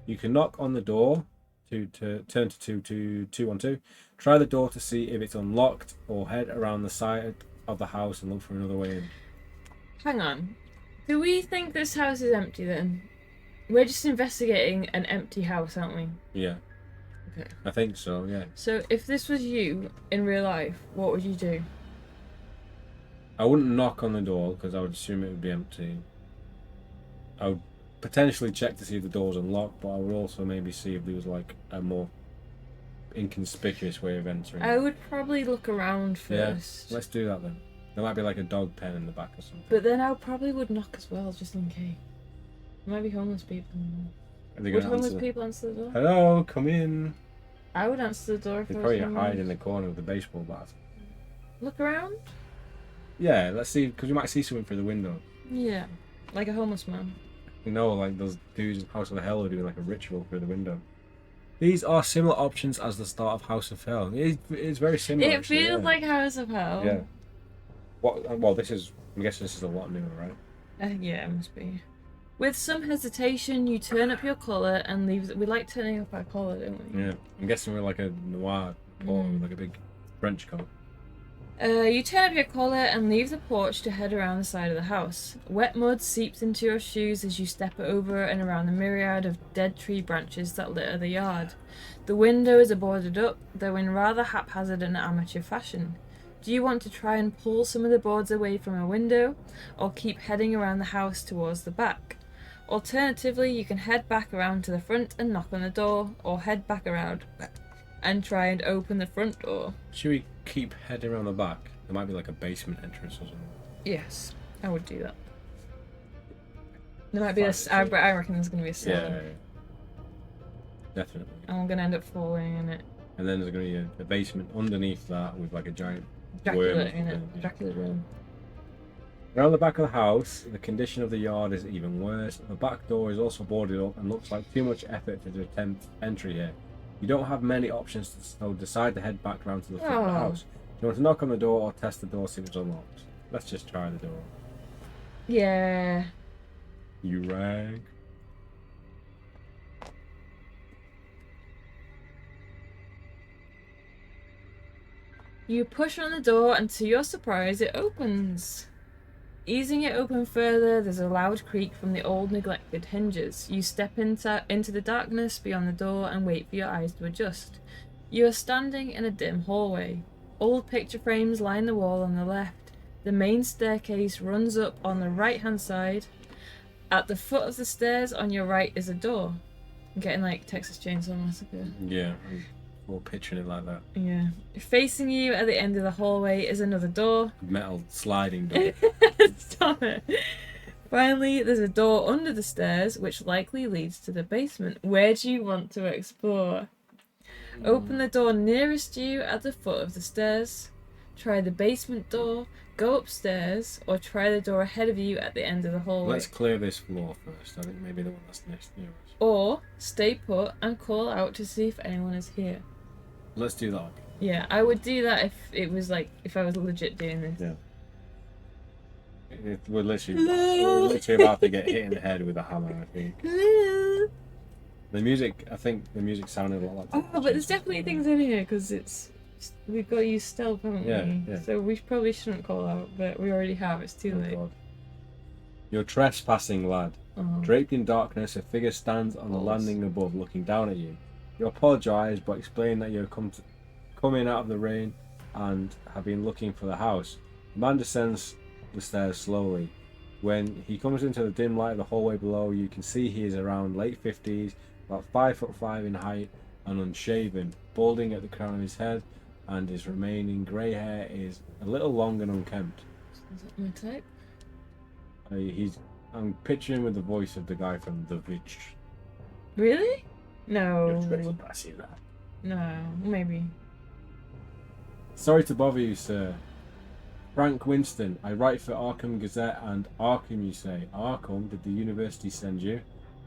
You can knock on the door to turn to 212, try the door to see if it's unlocked, or head around the side of the house and look for another way in. Hang on. Do we think this house is empty then? We're just investigating an empty house, aren't we? Yeah. Okay. I think so, yeah. So if this was you in real life, what would you do? I wouldn't knock on the door because I would assume it would be empty. I would potentially check to see if the door's unlocked, but I would also maybe see if there was like a more inconspicuous way of entering. I would probably look around first. Yeah, let's do that then. There might be like a dog pen in the back or something. But then I probably would knock as well, just in case. There might be homeless people. Would homeless people answer the door? Hello, come in. I would answer the door if They'd I probably was hide in the corner with the baseball bat. Look around? Yeah, let's see, because we might see something through the window. Yeah, like a homeless man. No, like those dudes in House of Hell are doing like a ritual through the window. These are similar options as the start of House of Hell. It's very similar. It feels like House of Hell. Yeah. Well, this is. I'm guessing this is a lot newer, right? Yeah, it must be. With some hesitation, you turn up your collar and leave. We like turning up our collar, don't we? Yeah. I'm guessing we're like a noir, or like a big French coat. You turn up your collar and leave the porch to head around the side of the house. Wet mud seeps into your shoes as you step over and around the myriad of dead tree branches that litter the yard. The windows are boarded up, though in rather haphazard and amateur fashion. Do you want to try and pull some of the boards away from a window, or keep heading around the house towards the back? Alternatively, you can head back around to the front and knock on the door, or head back around and try and open the front door. Should we keep heading around the back? There might be like a basement entrance or something. Yes, I would do that. There might be I reckon there's going to be a cellar. Yeah. Definitely. And I'm going to end up falling in it. And then there's going to be a basement underneath that with like a giant Dracula worm. in it. Dracula's room. Around the back of the house, the condition of the yard is even worse. The back door is also boarded up and looks like too much effort to attempt entry here. You don't have many options, so decide to head back round to the front of the house. Do you want to knock on the door or test the door, see if it's unlocked? Let's just try the door. Yeah. You rag. You push on the door and to your surprise it opens. Easing it open further, there's a loud creak from the old neglected hinges. You step into the darkness beyond the door and wait for your eyes to adjust. You are standing in a dim hallway. Old picture frames line the wall on the left. The main staircase runs up on the right-hand side. At the foot of the stairs on your right is a door. I'm getting like Texas Chainsaw Massacre. Yeah, we're picturing it like that. Yeah. Facing you at the end of the hallway is another door. Metal sliding door. Stop it. Finally, there's a door under the stairs, which likely leads to the basement. Where do you want to explore? Open the door nearest you at the foot of the stairs. Try the basement door, go upstairs, or try the door ahead of you at the end of the hallway. Let's clear this floor first. I think maybe the one that's next near us. Or stay put and call out to see if anyone is here. Let's do that. Yeah, I would do that if it was like, if I was legit doing this. Yeah. We're literally about to get hit in the head with a hammer, I think. The music, I think the music sounded a lot like that. Oh, but there's definitely things in here because we've got to use stealth, haven't we? Yeah. So we probably shouldn't call out, but we already have. It's too late. God. You're trespassing, lad. Oh. Draped in darkness, a figure stands on the landing above, looking down at you. You apologise, but explain that you're coming out of the rain and have been looking for the house. The man descends the stairs slowly. When he comes into the dim light of the hallway below, you can see he is around late 50s, about 5'5" in height, and unshaven, balding at the crown of his head, and his remaining grey hair is a little long and unkempt. Is that my type? I'm picturing with the voice of the guy from The Witch. Really? No. You're trespassing, lad. No, maybe. Sorry to bother you, sir. Frank Winston, I write for Arkham Gazette and Arkham, you say. Arkham, did the university send you?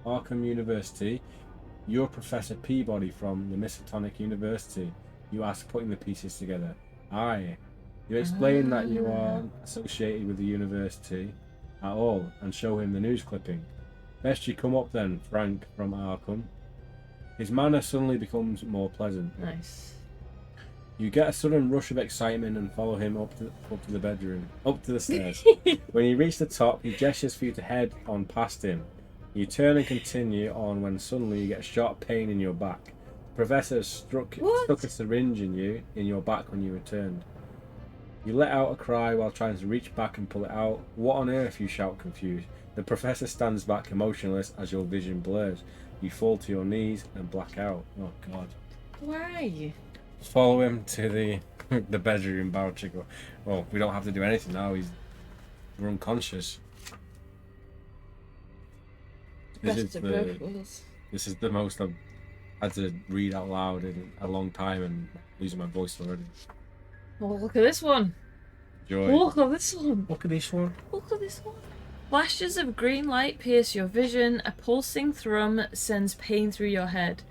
Arkham University? You're Professor Peabody from the Miskatonic University. You ask, putting the pieces together. Aye. You explain that you are associated with the university at all and show him the news clipping. Best you come up then, Frank from Arkham. His manner suddenly becomes more pleasant. Nice. You get a sudden rush of excitement and follow him up to the stairs. When you reach the top, he gestures for you to head on past him. You turn and continue on when suddenly you get a sharp pain in your back. The professor has stuck a syringe in your back when you returned. You let out a cry while trying to reach back and pull it out. What on earth, you shout confused. The professor stands back emotionless as your vision blurs. You fall to your knees and black out. Oh God. Why? Follow him to the bedroom, Bouchico. Well, we don't have to do anything now. We're unconscious. This is the most I've had to read out loud in a long time and losing my voice already. Oh, look at this one. Joy. Look at this one. Look at this one. Look at this one. Flashes of green light pierce your vision. A pulsing thrum sends pain through your head.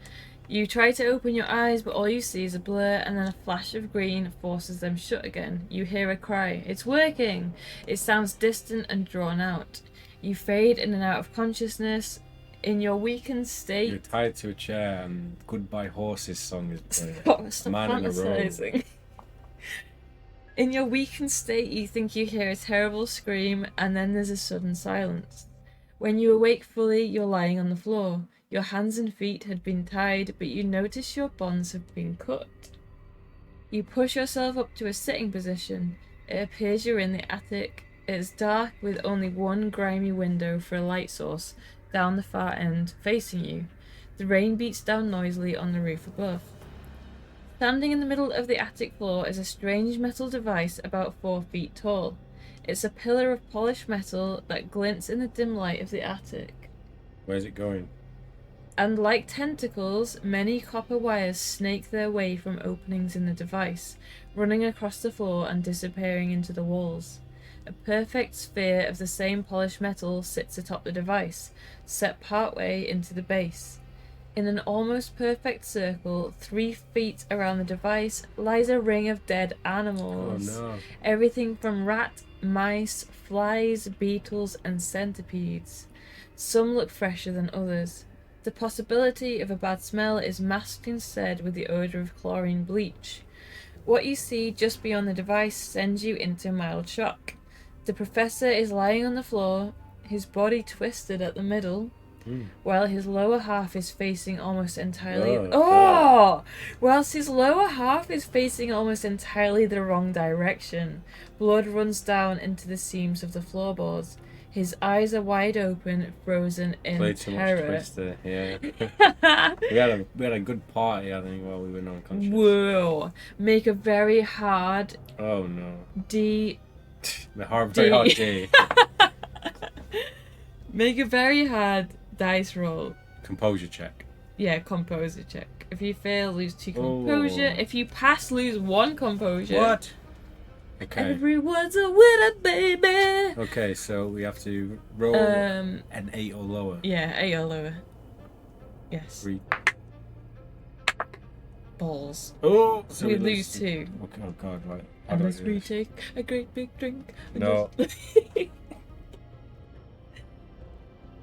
You try to open your eyes, but all you see is a blur, and then a flash of green forces them shut again. You hear a cry. It's working! It sounds distant and drawn out. You fade in and out of consciousness. In your weakened state... You're tied to a chair and Goodbye Horses song is playing. Stop Man in a robe. fantasizing. In your weakened state, you think you hear a terrible scream, and then there's a sudden silence. When you awake fully, you're lying on the floor. Your hands and feet had been tied, but you notice your bonds have been cut. You push yourself up to a sitting position. It appears you're in the attic. It is dark with only one grimy window for a light source down the far end, facing you. The rain beats down noisily on the roof above. Standing in the middle of the attic floor is a strange metal device about 4 feet tall. It's a pillar of polished metal that glints in the dim light of the attic. Where's it going? And like tentacles, many copper wires snake their way from openings in the device, running across the floor and disappearing into the walls. A perfect sphere of the same polished metal sits atop the device, set partway into the base. In an almost perfect circle, 3 feet around the device, lies a ring of dead animals. Oh no. Everything from rat, mice, flies, beetles, and centipedes. Some look fresher than others. The possibility of a bad smell is masked instead with the odour of chlorine bleach. What you see just beyond the device sends you into mild shock. The professor is lying on the floor, his body twisted at the middle, while his lower half is facing almost entirely whilst his lower half is facing almost entirely the wrong direction. Blood runs down into the seams of the floorboards. His eyes are wide open, frozen in Played too much terror. Twister, yeah. we had a good party, I think, while we were unconscious. Whoa! Make a very hard Oh no. D. Very hard D. Make a very hard dice roll. Composure check. Yeah, composure check. If you fail, lose 2 composure. If you pass, lose 1 composure. What? Okay. Everyone's a winner, baby. Okay, so we have to roll an 8 or lower. Yeah, 8 or lower. Yes. 3. Balls. Oh, so we lose 2. Okay, oh god, right. Unless we take a great big drink. No.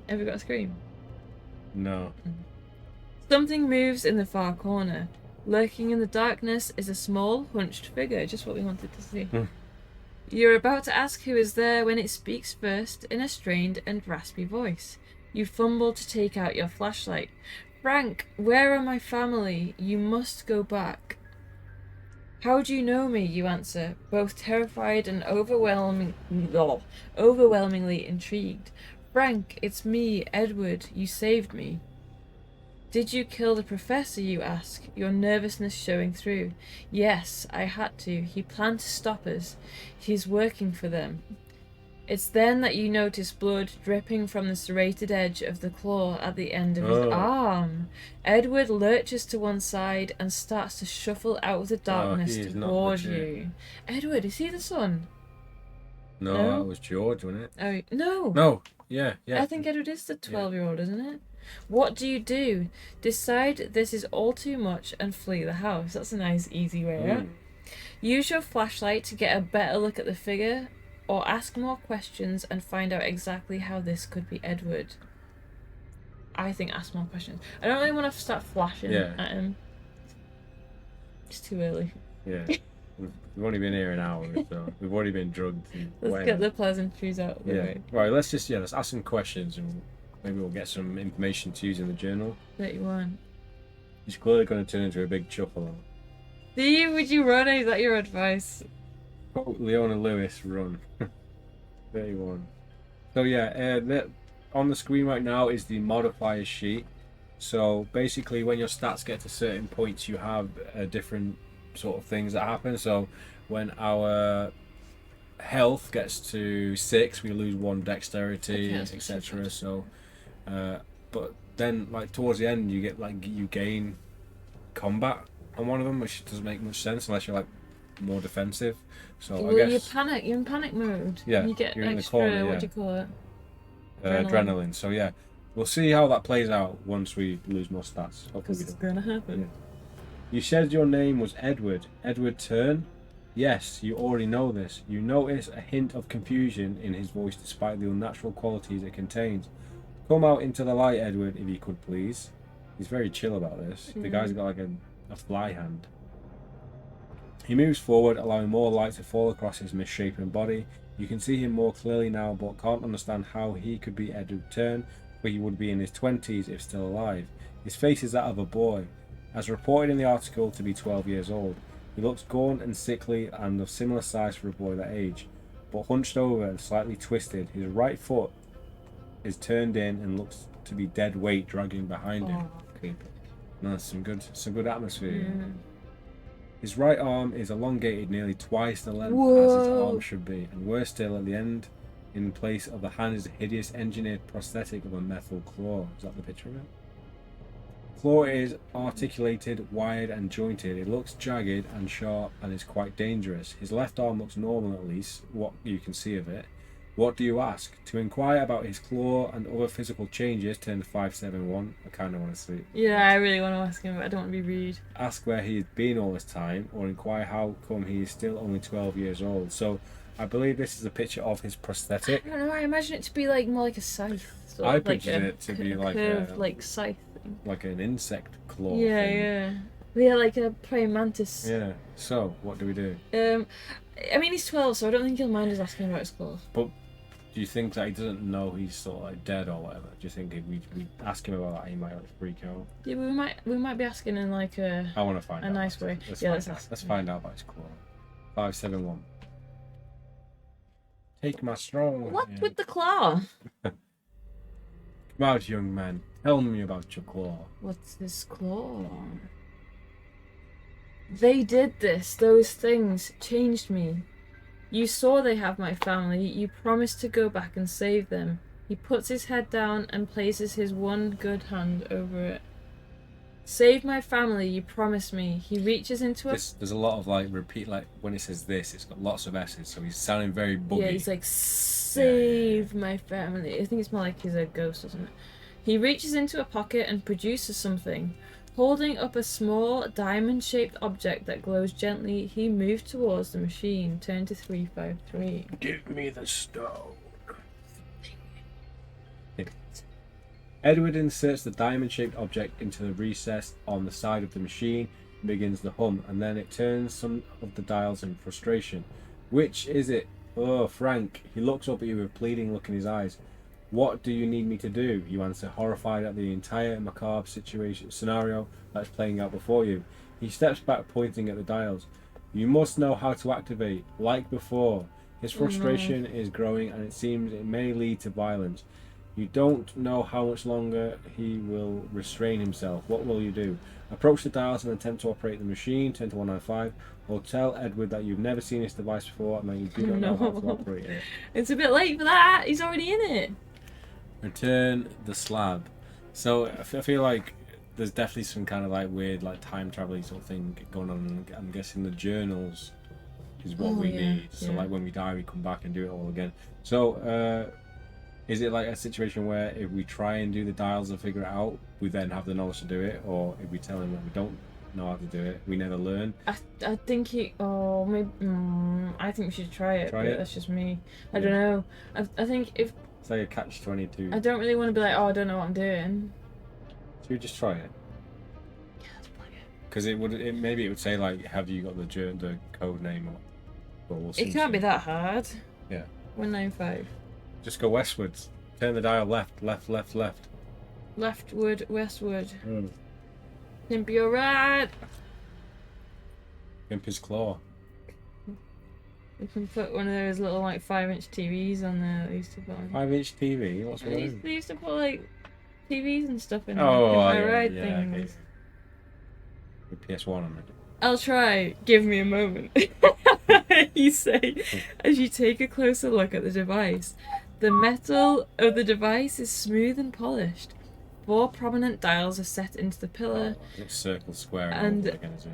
Have you got a scream? No. Something moves in the far corner. Lurking in the darkness is a small, hunched figure, just what we wanted to see. You're about to ask who is there when it speaks first in a strained and raspy voice. You fumble to take out your flashlight. Frank, where are my family? You must go back. How do you know me? You answer, both terrified and overwhelmingly intrigued. Frank, it's me, Edward. You saved me. Did you kill the professor, you ask, your nervousness showing through. Yes, I had to. He planned to stop us. He's working for them. It's then that you notice blood dripping from the serrated edge of the claw at the end of his arm. Edward lurches to one side and starts to shuffle out of the darkness toward you. Edward, is he the son? No, that was George, wasn't it? Oh, no. No, yeah. I think Edward is the 12-year-old, isn't it? What do you do? Decide this is all too much and flee the house. That's a nice, easy way out. Use your flashlight to get a better look at the figure, or ask more questions and find out exactly how this could be Edward. I think ask more questions. I don't really want to start flashing at him. It's too early. Yeah. We've only been here an hour, so we've already been drugged. Let's get the pleasantries out of the way. Right, let's ask some questions and maybe we'll get some information to use in the journal. 31. He's clearly going to turn into a big chuffalo. Would you run? Is that your advice? Oh, Leona Lewis, run. 31. So on the screen right now is the modifier sheet. So basically when your stats get to certain points you have different sort of things that happen. So when our health gets to 6 we lose 1 dexterity, etc. So but then like towards the end you get you gain combat on one of them, which doesn't make much sense unless you're like more defensive. So I guess you're in panic mode. Yeah, and you get you're in extra, the corner, what do you call it? Adrenaline. So yeah, we'll see how that plays out once we lose more stats. Because it's gonna happen. Yeah. You said your name was Edward. Edward Turn? Yes, you already know this. You notice a hint of confusion in his voice despite the unnatural qualities it contains. Come out into the light, Edward, if you could please. He's very chill about this. The guy's got like a fly hand. He moves forward, allowing more light to fall across his misshapen body. You can see him more clearly now, but can't understand how he could be Edward Turn, for he would be in his 20s if still alive. His face is that of a boy, as reported in the article to be 12 years old. He looks gaunt and sickly and of similar size for a boy that age, but hunched over and slightly twisted. His right foot is turned in and looks to be dead weight dragging behind him. Creepy. That's some good atmosphere. Yeah. His right arm is elongated nearly twice the length as his arm should be, and worse still, at the end, in place of the hand, is a hideous engineered prosthetic of a metal claw. Is that the picture of it? Claw is articulated, wired and jointed. It looks jagged and sharp and is quite dangerous. His left arm looks normal, at least, what you can see of it. What do you ask? To inquire about his claw and other physical changes, turn to 571. I kind of want to see. Yeah, I really want to ask him, but I don't want to be rude. Ask where he has been all this time, or inquire how come he is still only 12 years old. So, I believe this is a picture of his prosthetic. I don't know, I imagine it to be like more like a scythe. I pictured it to be like curved, a like scythe thing. like an insect claw. Yeah, thing. yeah, like a praying mantis. Yeah. So, what do we do? I mean, he's 12, so I don't think he'll mind us asking about his claw. But do you think that he doesn't know he's sort of like dead or whatever? Do you think if we ask him about that, he might like freak out? Yeah, we might be asking in like a I want to find out. a nice way. Let's find out about his claw. 571. Take my strong. What hand. with the claw? Come out, young man. Tell me about your claw. What's this claw? They did this. Those things changed me. You saw they have my family. You promised to go back and save them. He puts his head down and places his one good hand over it. Save my family, you promised me. He reaches into a... There's a lot of like repeat, like when it says this, it's got lots of S's, so he's sounding very buggy. Yeah, he's like, save my family. I think it's more like he's a ghost or something. He reaches into a pocket and produces something. Holding up a small diamond-shaped object that glows gently, he moved towards the machine. Turn to 353. Give me the stone. Edward inserts the diamond-shaped object into the recess on the side of the machine and begins to hum, and then it turns some of the dials in frustration. Which is it? Oh, Frank. He looks up at you with a pleading look in his eyes. What do you need me to do? You answer, horrified at the entire macabre scenario that's playing out before you. He steps back, pointing at the dials. You must know how to activate, like before. His frustration is growing, and it seems it may lead to violence. You don't know how much longer he will restrain himself. What will you do? Approach the dials and attempt to operate the machine, turn to 195, or tell Edward that you've never seen this device before and that you do not know how to operate it. It's a bit late for that. He's already in it. Return the slab. So I feel like there's definitely some kind of like weird like time travel sort of thing going on. I'm guessing the journals is what we need. So like when we die, we come back and do it all again. So is it like a situation where if we try and do the dials and figure it out, we then have the knowledge to do it, or if we tell him that we don't know how to do it, we never learn? I think he. Oh, maybe. I think we should try it. But that's just me. I don't know. I think if. It's like a catch-22. I don't really want to be like, oh, I don't know what I'm doing. Should we just try it? Yeah, let's play it. Because maybe it would say like, have you got the code name or it can't be that hard. Yeah. 195. Just go westwards. Turn the dial left. Leftward, westward. Pimp your right. Pimp his claw. We can put one of those little like 5-inch TVs on there. They used to put on. 5-inch TV? What's They wrong? used to put like TVs and stuff in. Oh, ride yeah, things. okay. With PS1 on it. I'll try. Give me a moment. You say as you take a closer look at the device. The metal of the device is smooth and polished. 4 prominent dials are set into the pillar. It's circle, square, and oval again, is it?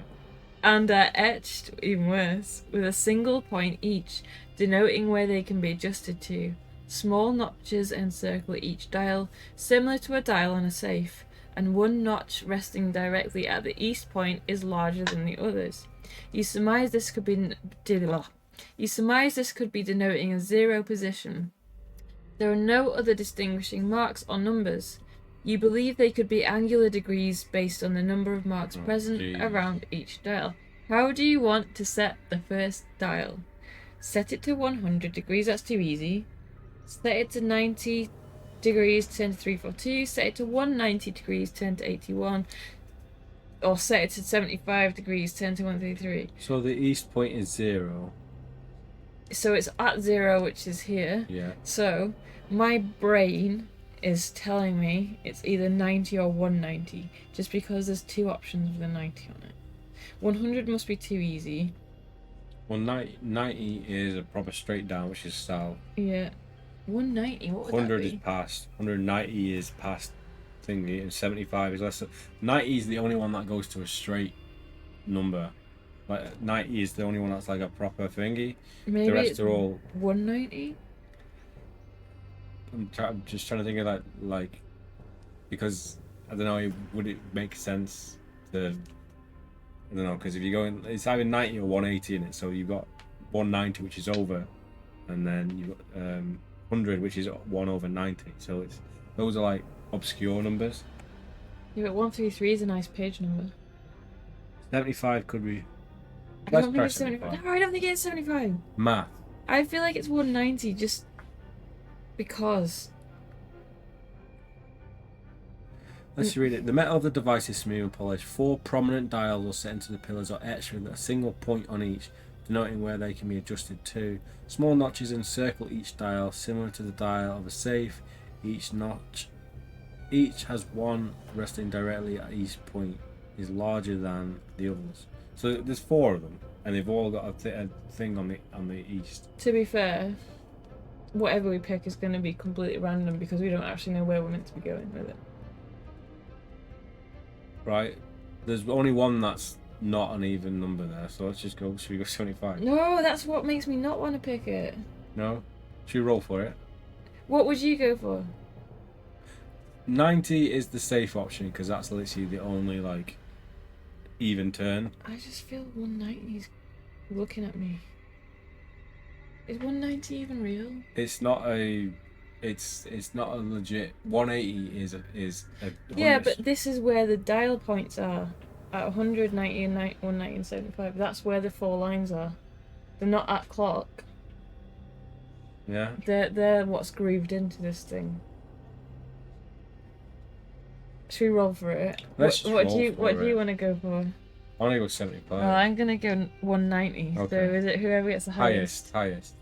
And are etched, even worse, with a single point each, denoting where they can be adjusted to. Small notches encircle each dial, similar to a dial on a safe, and one notch resting directly at the east point is larger than the others. You surmise this could be denoting a 0 position. There are no other distinguishing marks or numbers. You believe they could be angular degrees based on the number of marks present around each dial. How do you want to set the first dial? Set it to 100 degrees, that's too easy. Set it to 90 degrees, turn to 342. Set it to 190 degrees, turn to 81. Or set it to 75 degrees, turn to 133. So the east point is 0. So it's at 0, which is here. Yeah. So my brain is telling me it's either 90 or 190, just because there's two options with a 90 on it. 100 must be too easy. Well, 90 is a proper straight down, which is south. Yeah. 190, what would 100 that is be? past. 190 is past thingy, and 75 is less. 90 is the only one that goes to a straight number. Like 90 is the only one that's like a proper thingy. Maybe The rest it's are all. 190? I'm just trying to think of like, because I don't know, would it make sense to? I don't know, because if you go in, it's either 90 or 180 in it. So you've got 190, which is over, and then you've got 100, which is 1 over 90. So those are like obscure numbers. Yeah, but 133 is a nice page number. 75 could be. I Let's don't try think it's 75. 75. No, I don't think it's 75. Math. I feel like it's 190 just because. Let's read it. The metal of the device is smooth and polished. 4 prominent dials are set into the pillars or etched with a single point on each, denoting where they can be adjusted to. Small notches encircle each dial, similar to the dial of a safe. Each has one resting directly at each point, is larger than the others. So there's 4 of them, and they've all got a thing on the east. To be fair, whatever we pick is going to be completely random because we don't actually know where we're meant to be going with it. Right? There's only one that's not an even number there, so let's just go. Should we go 75? No, that's what makes me not want to pick it. No? Should we roll for it? What would you go for? 90 is the safe option because that's literally the only like even turn. I just feel 190's looking at me. Is 190 even real? It's not a legit 180 is a Yeah, but this is where the dial points are. At 100, 90, and 190 and 75. That's where the 4 lines are. They're not at clock. Yeah. They're what's grooved into this thing. Should we roll for it? Let's what roll do you for What do you it. want to go for? I'm gonna go 75. Well, I'm gonna go 190. Okay. So is it whoever gets the highest? Highest.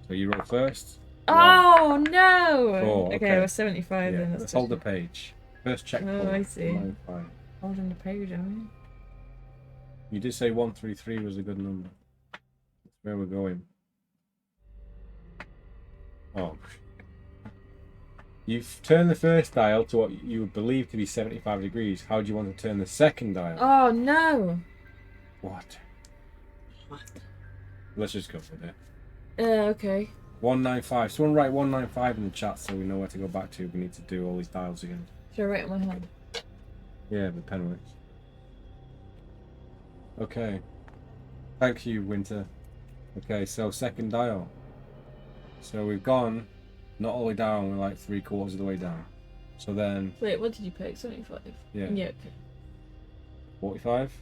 So you roll first. Oh no! 4, Okay, we're 75 Yeah, then. let's hold the page. First checkpoint. Oh, I see. 95. Holding the page, aren't we? You did say 133 was a good number. That's where we're going. Oh. You've turned the first dial to what you would believe to be 75 degrees. How do you want to turn the second dial? Oh no! What? Let's just go for it. Okay. 195. Someone write 195 in the chat so we know where to go back to. We need to do all these dials again. Should I write it in my hand? Yeah, the pen works. Okay. Thank you, Winter. Okay, so second dial. So we've gone not all the way down, we're like 3/4 of the way down. So then, Wait, what did you pick? 75? yeah, Yeah, okay. 45?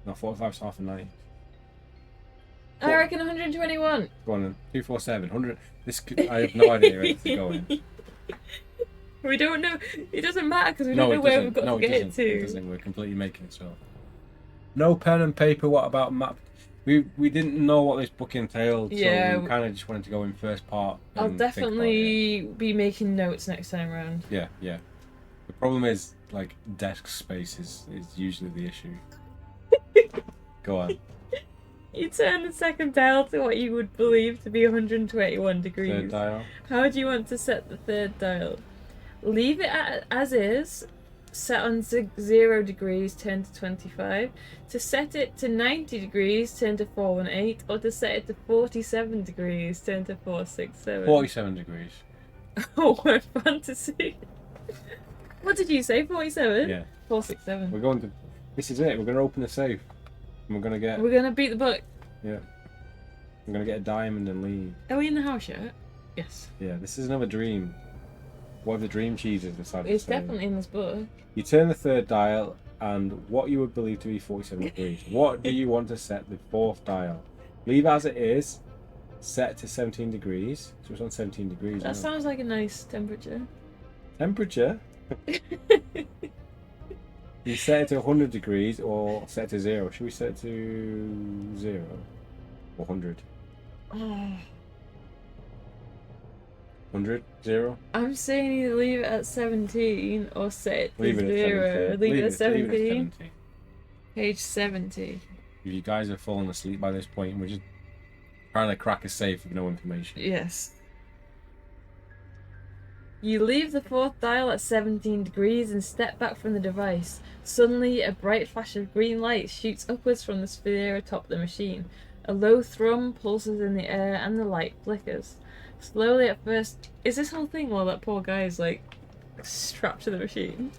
No, 45's half a 90. I reckon 121. Go on then. 247. 100. I have no idea where it's going. We don't know. It doesn't matter because we No, don't it know where doesn't. we've got No, to it get it doesn't. It to. doesn't. We're completely making it up. No pen and paper. What about map? We didn't know what this book entailed, Yeah. so we kind of just wanted to go in first part. I'll and think about it. definitely be making notes next time round. Yeah, yeah. The problem is, like, desk space is usually the issue. Go on. You turn the second dial to what you would believe to be 121 degrees. Third dial. How do you want to set the third dial? Leave it as is, set on 0 degrees, turn to 25. To set it to 90 degrees, turn to 418. Or to set it to 47 degrees, turn to 467. 47 degrees. Oh, what fantasy. What did you say, 47? Yeah. 467. We're going to. This is it. We're going to open the safe. And we're going to get. We're gonna beat the book. Yeah. We're going to get a diamond and leave. Are we in the house yet? Yes. Yeah, this is another dream. What have the dream cheeses decided It's to say? definitely in this book. You turn the third dial and what you would believe to be 47 degrees. What do you want to set the fourth dial? Leave as it is, set to 17 degrees. So it's on 17 degrees. That sounds like a nice temperature. Temperature? You set it to 100 degrees or set it to 0. Should we set it to 0 or 100? Oh. 100? 0? I'm saying either leave it at 17 or set it to Leave it at 0. 17. Leave it at Leave it 17. at 70. Page 70. If you guys have fallen asleep by this point, we're just trying to crack a safe with no information. Yes. You leave the fourth dial at 17 degrees and step back from the device. Suddenly, a bright flash of green light shoots upwards from the sphere atop the machine. A low thrum pulses in the air and the light flickers. Slowly at first... Is this whole thing while that poor guy is, like, strapped to the machine?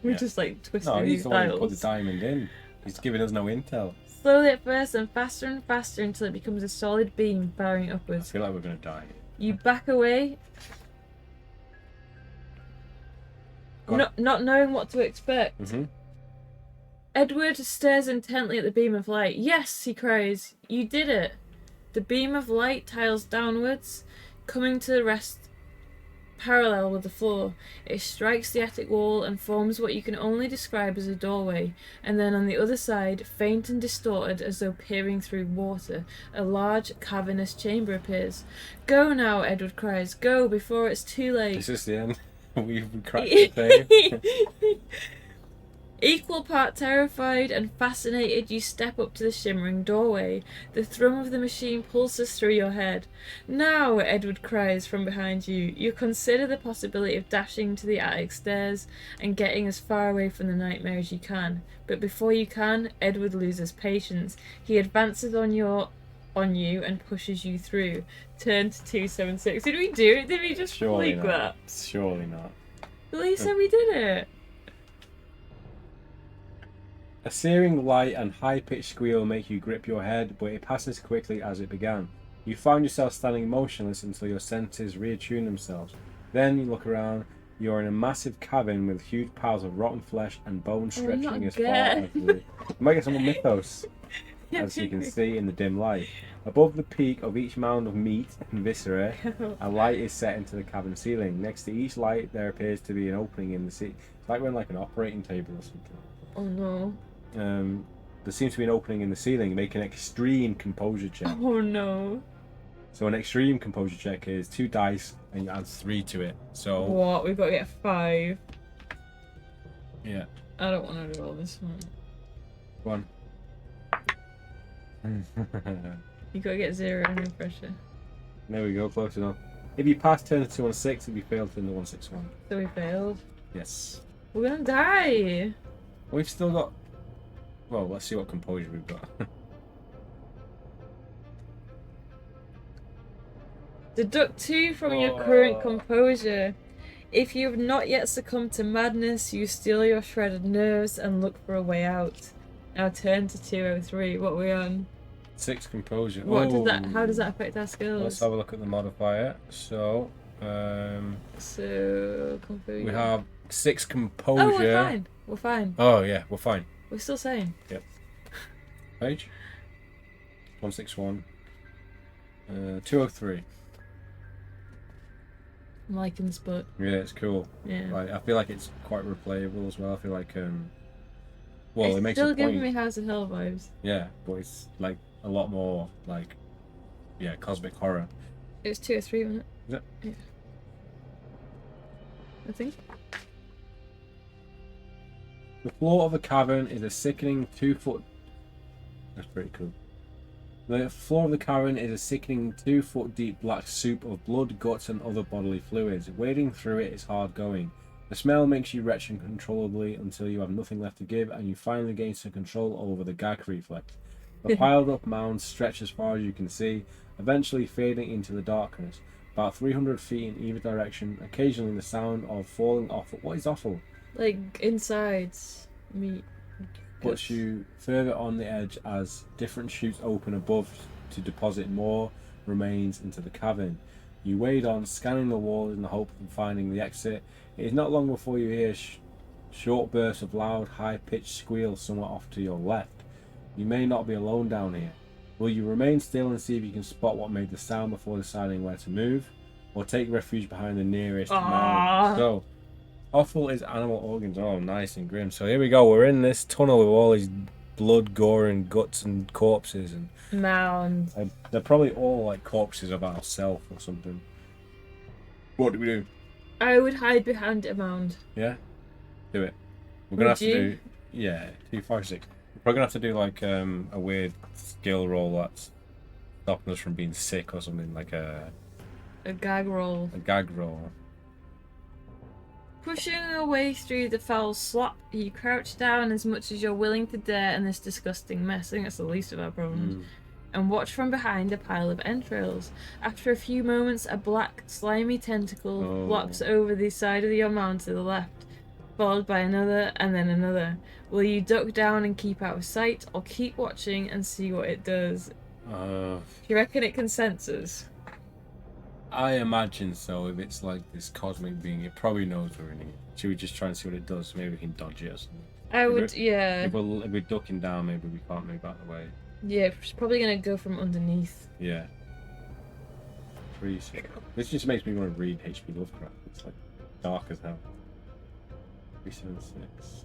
We're just, like, twisting No, these he's the one who dials. put the diamond in. He's giving us no intel. Slowly at first and faster until it becomes a solid beam firing I upwards. feel like we're going to die. You back away, Go on. not knowing what to expect. Mm-hmm. Edward stares intently at the beam of light. Yes, he cries. You did it. The beam of light tiles downwards, coming to rest parallel with the floor. It strikes the attic wall and forms what you can only describe as a doorway, and then on the other side, faint and distorted as though peering through water, a large cavernous chamber appears. Go now, Edward cries. Go before it's too late. Is this the end? We've cracked the thing. Equal part terrified and fascinated, you step up to the shimmering doorway. The thrum of the machine pulses through your head. Now, Edward cries from behind you. You consider the possibility of dashing to the attic stairs and getting as far away from the nightmare as you can. But before you can, Edward loses patience. He advances on you and pushes you through. Turn to 276. Did we do it? Did we just Surely fleek not. that? Surely not. Well, he said we did it. A searing light and high-pitched squeal make you grip your head, but it passes quickly as it began. You find yourself standing motionless until your senses reattune themselves. Then you look around. You're in a massive cavern with huge piles of rotten flesh and bones stretching as far as the... You might get some mythos, as you can see in the dim light. Above the peak of each mound of meat and viscera, a light is set into the cavern ceiling. Next to each light, there appears to be an opening in the ceiling. It's like we're in like an operating table or something. Oh no. There seems to be an opening in the ceiling. Make an extreme composure check. Oh no. So an extreme composure check is 2 dice and you add 3 to it. So What? We've got to get 5. yeah, I don't want to do all this one. 1. You got to get 0, no pressure. There we go, close enough. If you pass, turn to 216. If you fail, turn to 161. So we failed. Yes. We're gonna die. We've still got. Well, let's see what composure we've got. Deduct 2 from your current composure. If you have not yet succumbed to madness, you steel your shredded nerves and look for a way out. Now turn to 203. What are we on? 6 composure. What does Oh. that? How does that affect our skills? Let's have a look at the modifier. So, So composure. we have 6 composure. Oh, we're fine. We're fine. Oh yeah, we're fine. We're still sane. Page 161. 203. I'm liking this book. Yeah, it's cool. Yeah. Like, I feel like it's quite replayable as well. I feel like well, It's it makes still a giving point. me House of Hell vibes. Yeah, but it's like a lot more like cosmic horror. It's 203, wasn't it? Is it? Yeah. I think. The floor of the cavern is a sickening 2-foot. That's pretty cool. The floor of the cavern is a sickening 2-foot deep black soup of blood, guts, and other bodily fluids. Wading through it is hard going. The smell makes you retch uncontrollably until you have nothing left to give, and you finally gain some control over the gag reflex. The piled up mounds stretch as far as you can see, eventually fading into the darkness. About 300 feet in either direction, occasionally the sound of falling offal. What is offal? Like insides meat. Puts you further on the edge as different chutes open above to deposit more remains into the cavern. You wade on, scanning the walls in the hope of finding the exit. It is not long before you hear Short bursts of loud, high-pitched squeals somewhat off to your left. You may not be alone down here. Will you remain still and see if you can spot what made the sound before deciding where to move, or take refuge behind the nearest mound? So, offal is animal organs. Oh, nice and grim. So here we go. We're in this tunnel with all these blood, gore, and guts and corpses and mounds. They're probably all like corpses of ourselves or something. What do we do? I would hide behind a mound. Yeah, do it. We're gonna have to do 2, 5, 6. We're probably gonna have to do like a weird skill roll that's stopping us from being sick or something, like a gag roll. A gag roll. Pushing your way through the foul slop, you crouch down as much as you're willing to dare in this disgusting mess. I think that's the least of our problems. And watch from behind a pile of entrails. After a few moments, a black, slimy tentacle flops over the side of your mound to the left, followed by another and then another. Will you duck down and keep out of sight, or keep watching and see what it does? Do you reckon it can sense us? I imagine so. If it's like this cosmic being, it probably knows we're in here. Should we just try and see what it does? Maybe we can dodge it or something. I would, yeah. If we're ducking down, maybe we can't move out of the way. Yeah, it's probably gonna go from underneath. Yeah. This just makes me want to read HP Lovecraft. It's like dark as hell. 376.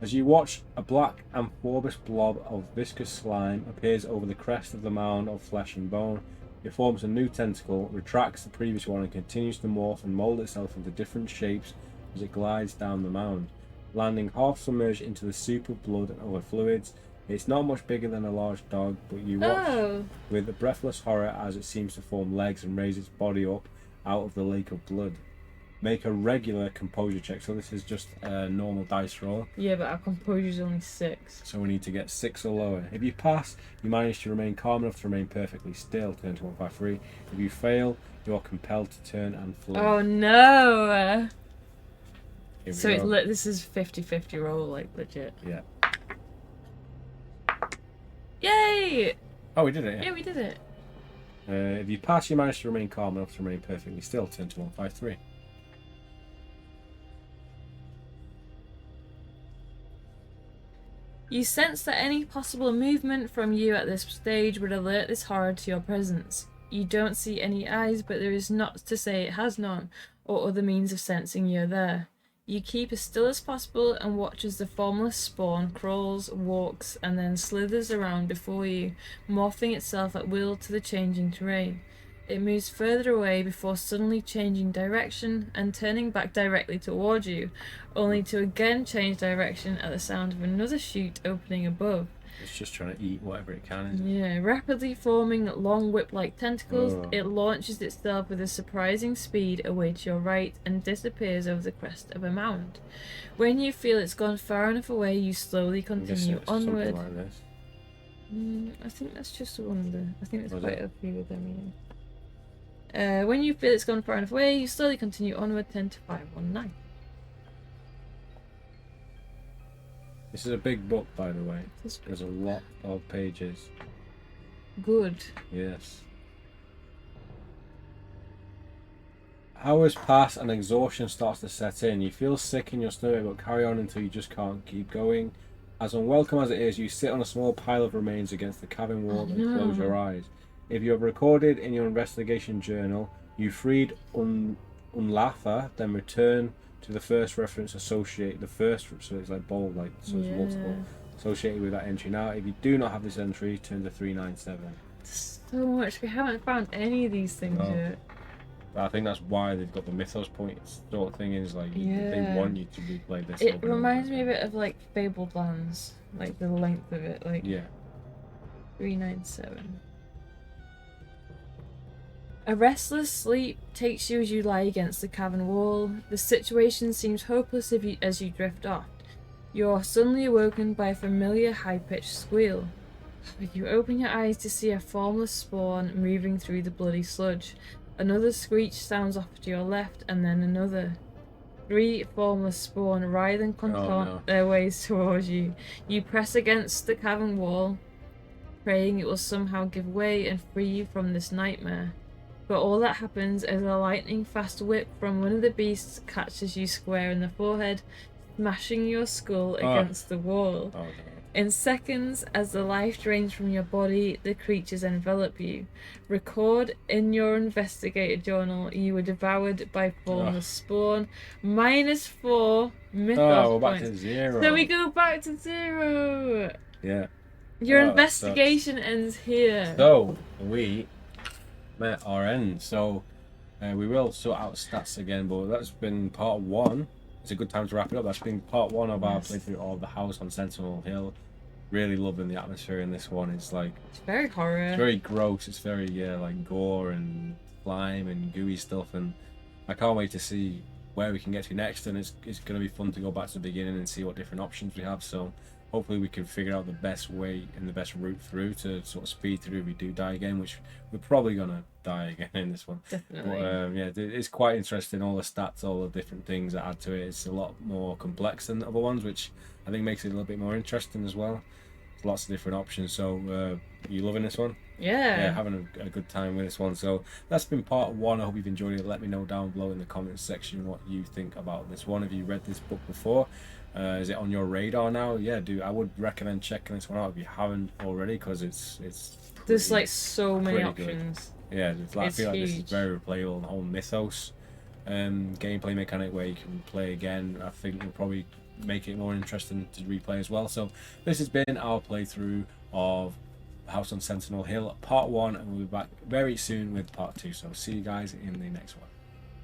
As you watch, a black amphibous blob of viscous slime appears over the crest of the mound of flesh and bone. It forms a new tentacle, retracts the previous one, and continues to morph and mold itself into different shapes as it glides down the mound, landing half submerged into the soup of blood and other fluids. It's not much bigger than a large dog, but you watch with breathless horror as it seems to form legs and raise its body up out of the lake of blood. Make a regular composure check. So this is just a normal dice roll. Yeah, but our composure is only 6. So we need to get 6 or lower. If you pass, you manage to remain calm enough to remain perfectly still. Turn to 153. If you fail, you are compelled to turn and flee. Oh no! So this is 50-50 roll, like legit. Yeah. Yay! Oh, we did it. Yeah, we did it. If you pass, you manage to remain calm enough to remain perfectly still. Turn to 153. You sense that any possible movement from you at this stage would alert this horror to your presence. You don't see any eyes, but there is not to say it has none, or other means of sensing you're there. You keep as still as possible and watch as the formless spawn crawls, walks, and then slithers around before you, morphing itself at will to the changing terrain. It moves further away before suddenly changing direction and turning back directly towards you, only to again change direction at the sound of another chute opening above. It's just trying to eat whatever it can, isn't it? Yeah, rapidly forming long whip-like tentacles, it launches itself with a surprising speed away to your right and disappears over the crest of a mound. When you feel it's gone far enough away, you slowly continue onward. Like this. I think that's just one. I think there's quite a few of them, yeah. When you feel it's gone far enough away, you slowly continue onward. 10 to 519. This is a big book, by the way. There's a lot of pages. Good. Yes. Hours pass and exhaustion starts to set in. You feel sick in your stomach, but carry on until you just can't keep going. As unwelcome as it is, you sit on a small pile of remains against the cabin wall and close your eyes. If you have recorded in your investigation journal, you freed Unlatha, then return to the first reference associated. So it's like bold, like so it's multiple associated with that entry. Now, if you do not have this entry, turn to 397. So much. We haven't found any of these things yet. But I think that's why they've got the mythos points sort of thing. Is like they want you to replay this. It reminds me a bit of like Fabled Lands, like the length of it. Like 397. A restless sleep takes you as you lie against the cavern wall. The situation seems hopeless as you drift off. You are suddenly awoken by a familiar high-pitched squeal. You open your eyes to see a formless spawn moving through the bloody sludge. Another screech sounds off to your left, and then another. 3 formless spawn writhe and contort their ways towards you. You press against the cavern wall, praying it will somehow give way and free you from this nightmare. But all that happens is a lightning-fast whip from one of the beasts catches you square in the forehead, smashing your skull against the wall. Oh, no. In seconds, as the life drains from your body, the creatures envelop you. Record in your investigator journal you were devoured by formless spawn. -4 mythos we're back points. to 0. So we go back to 0. Yeah. Your that investigation ends here. So we met our end. So we will sort out stats again, but that's been part 1. It's a good time to wrap it up. That's been part 1 of our playthrough of the house on Sentinel Hill. Really loving the atmosphere in this one. It's like, it's very horror. It's very gross. It's very like gore and slime and gooey stuff, and I can't wait to see where we can get to next. And it's going to be fun to go back to the beginning and see what different options we have. So hopefully we can figure out the best way and the best route through to sort of speed through if we do die again, which we're probably gonna die again in this one. Definitely. But yeah, it's quite interesting, all the stats, all the different things that add to it. It's a lot more complex than the other ones, which I think makes it a little bit more interesting as well. There's lots of different options. So you loving this one? Yeah, having a good time with this one. So that's been part 1. I hope you've enjoyed it. Let me know down below in the comments section what you think about this one. Have you read this book before? Is it on your radar now? Yeah, I would recommend checking this one out if you haven't already, because it's there's like so many good. options. Yeah, I feel like this is huge. very replayable. The whole mythos gameplay mechanic where you can play again, I think will probably make it more interesting to replay as well. So this has been our playthrough of House on Sentinel Hill part 1, and we'll be back very soon with part 2. So see you guys in the next one.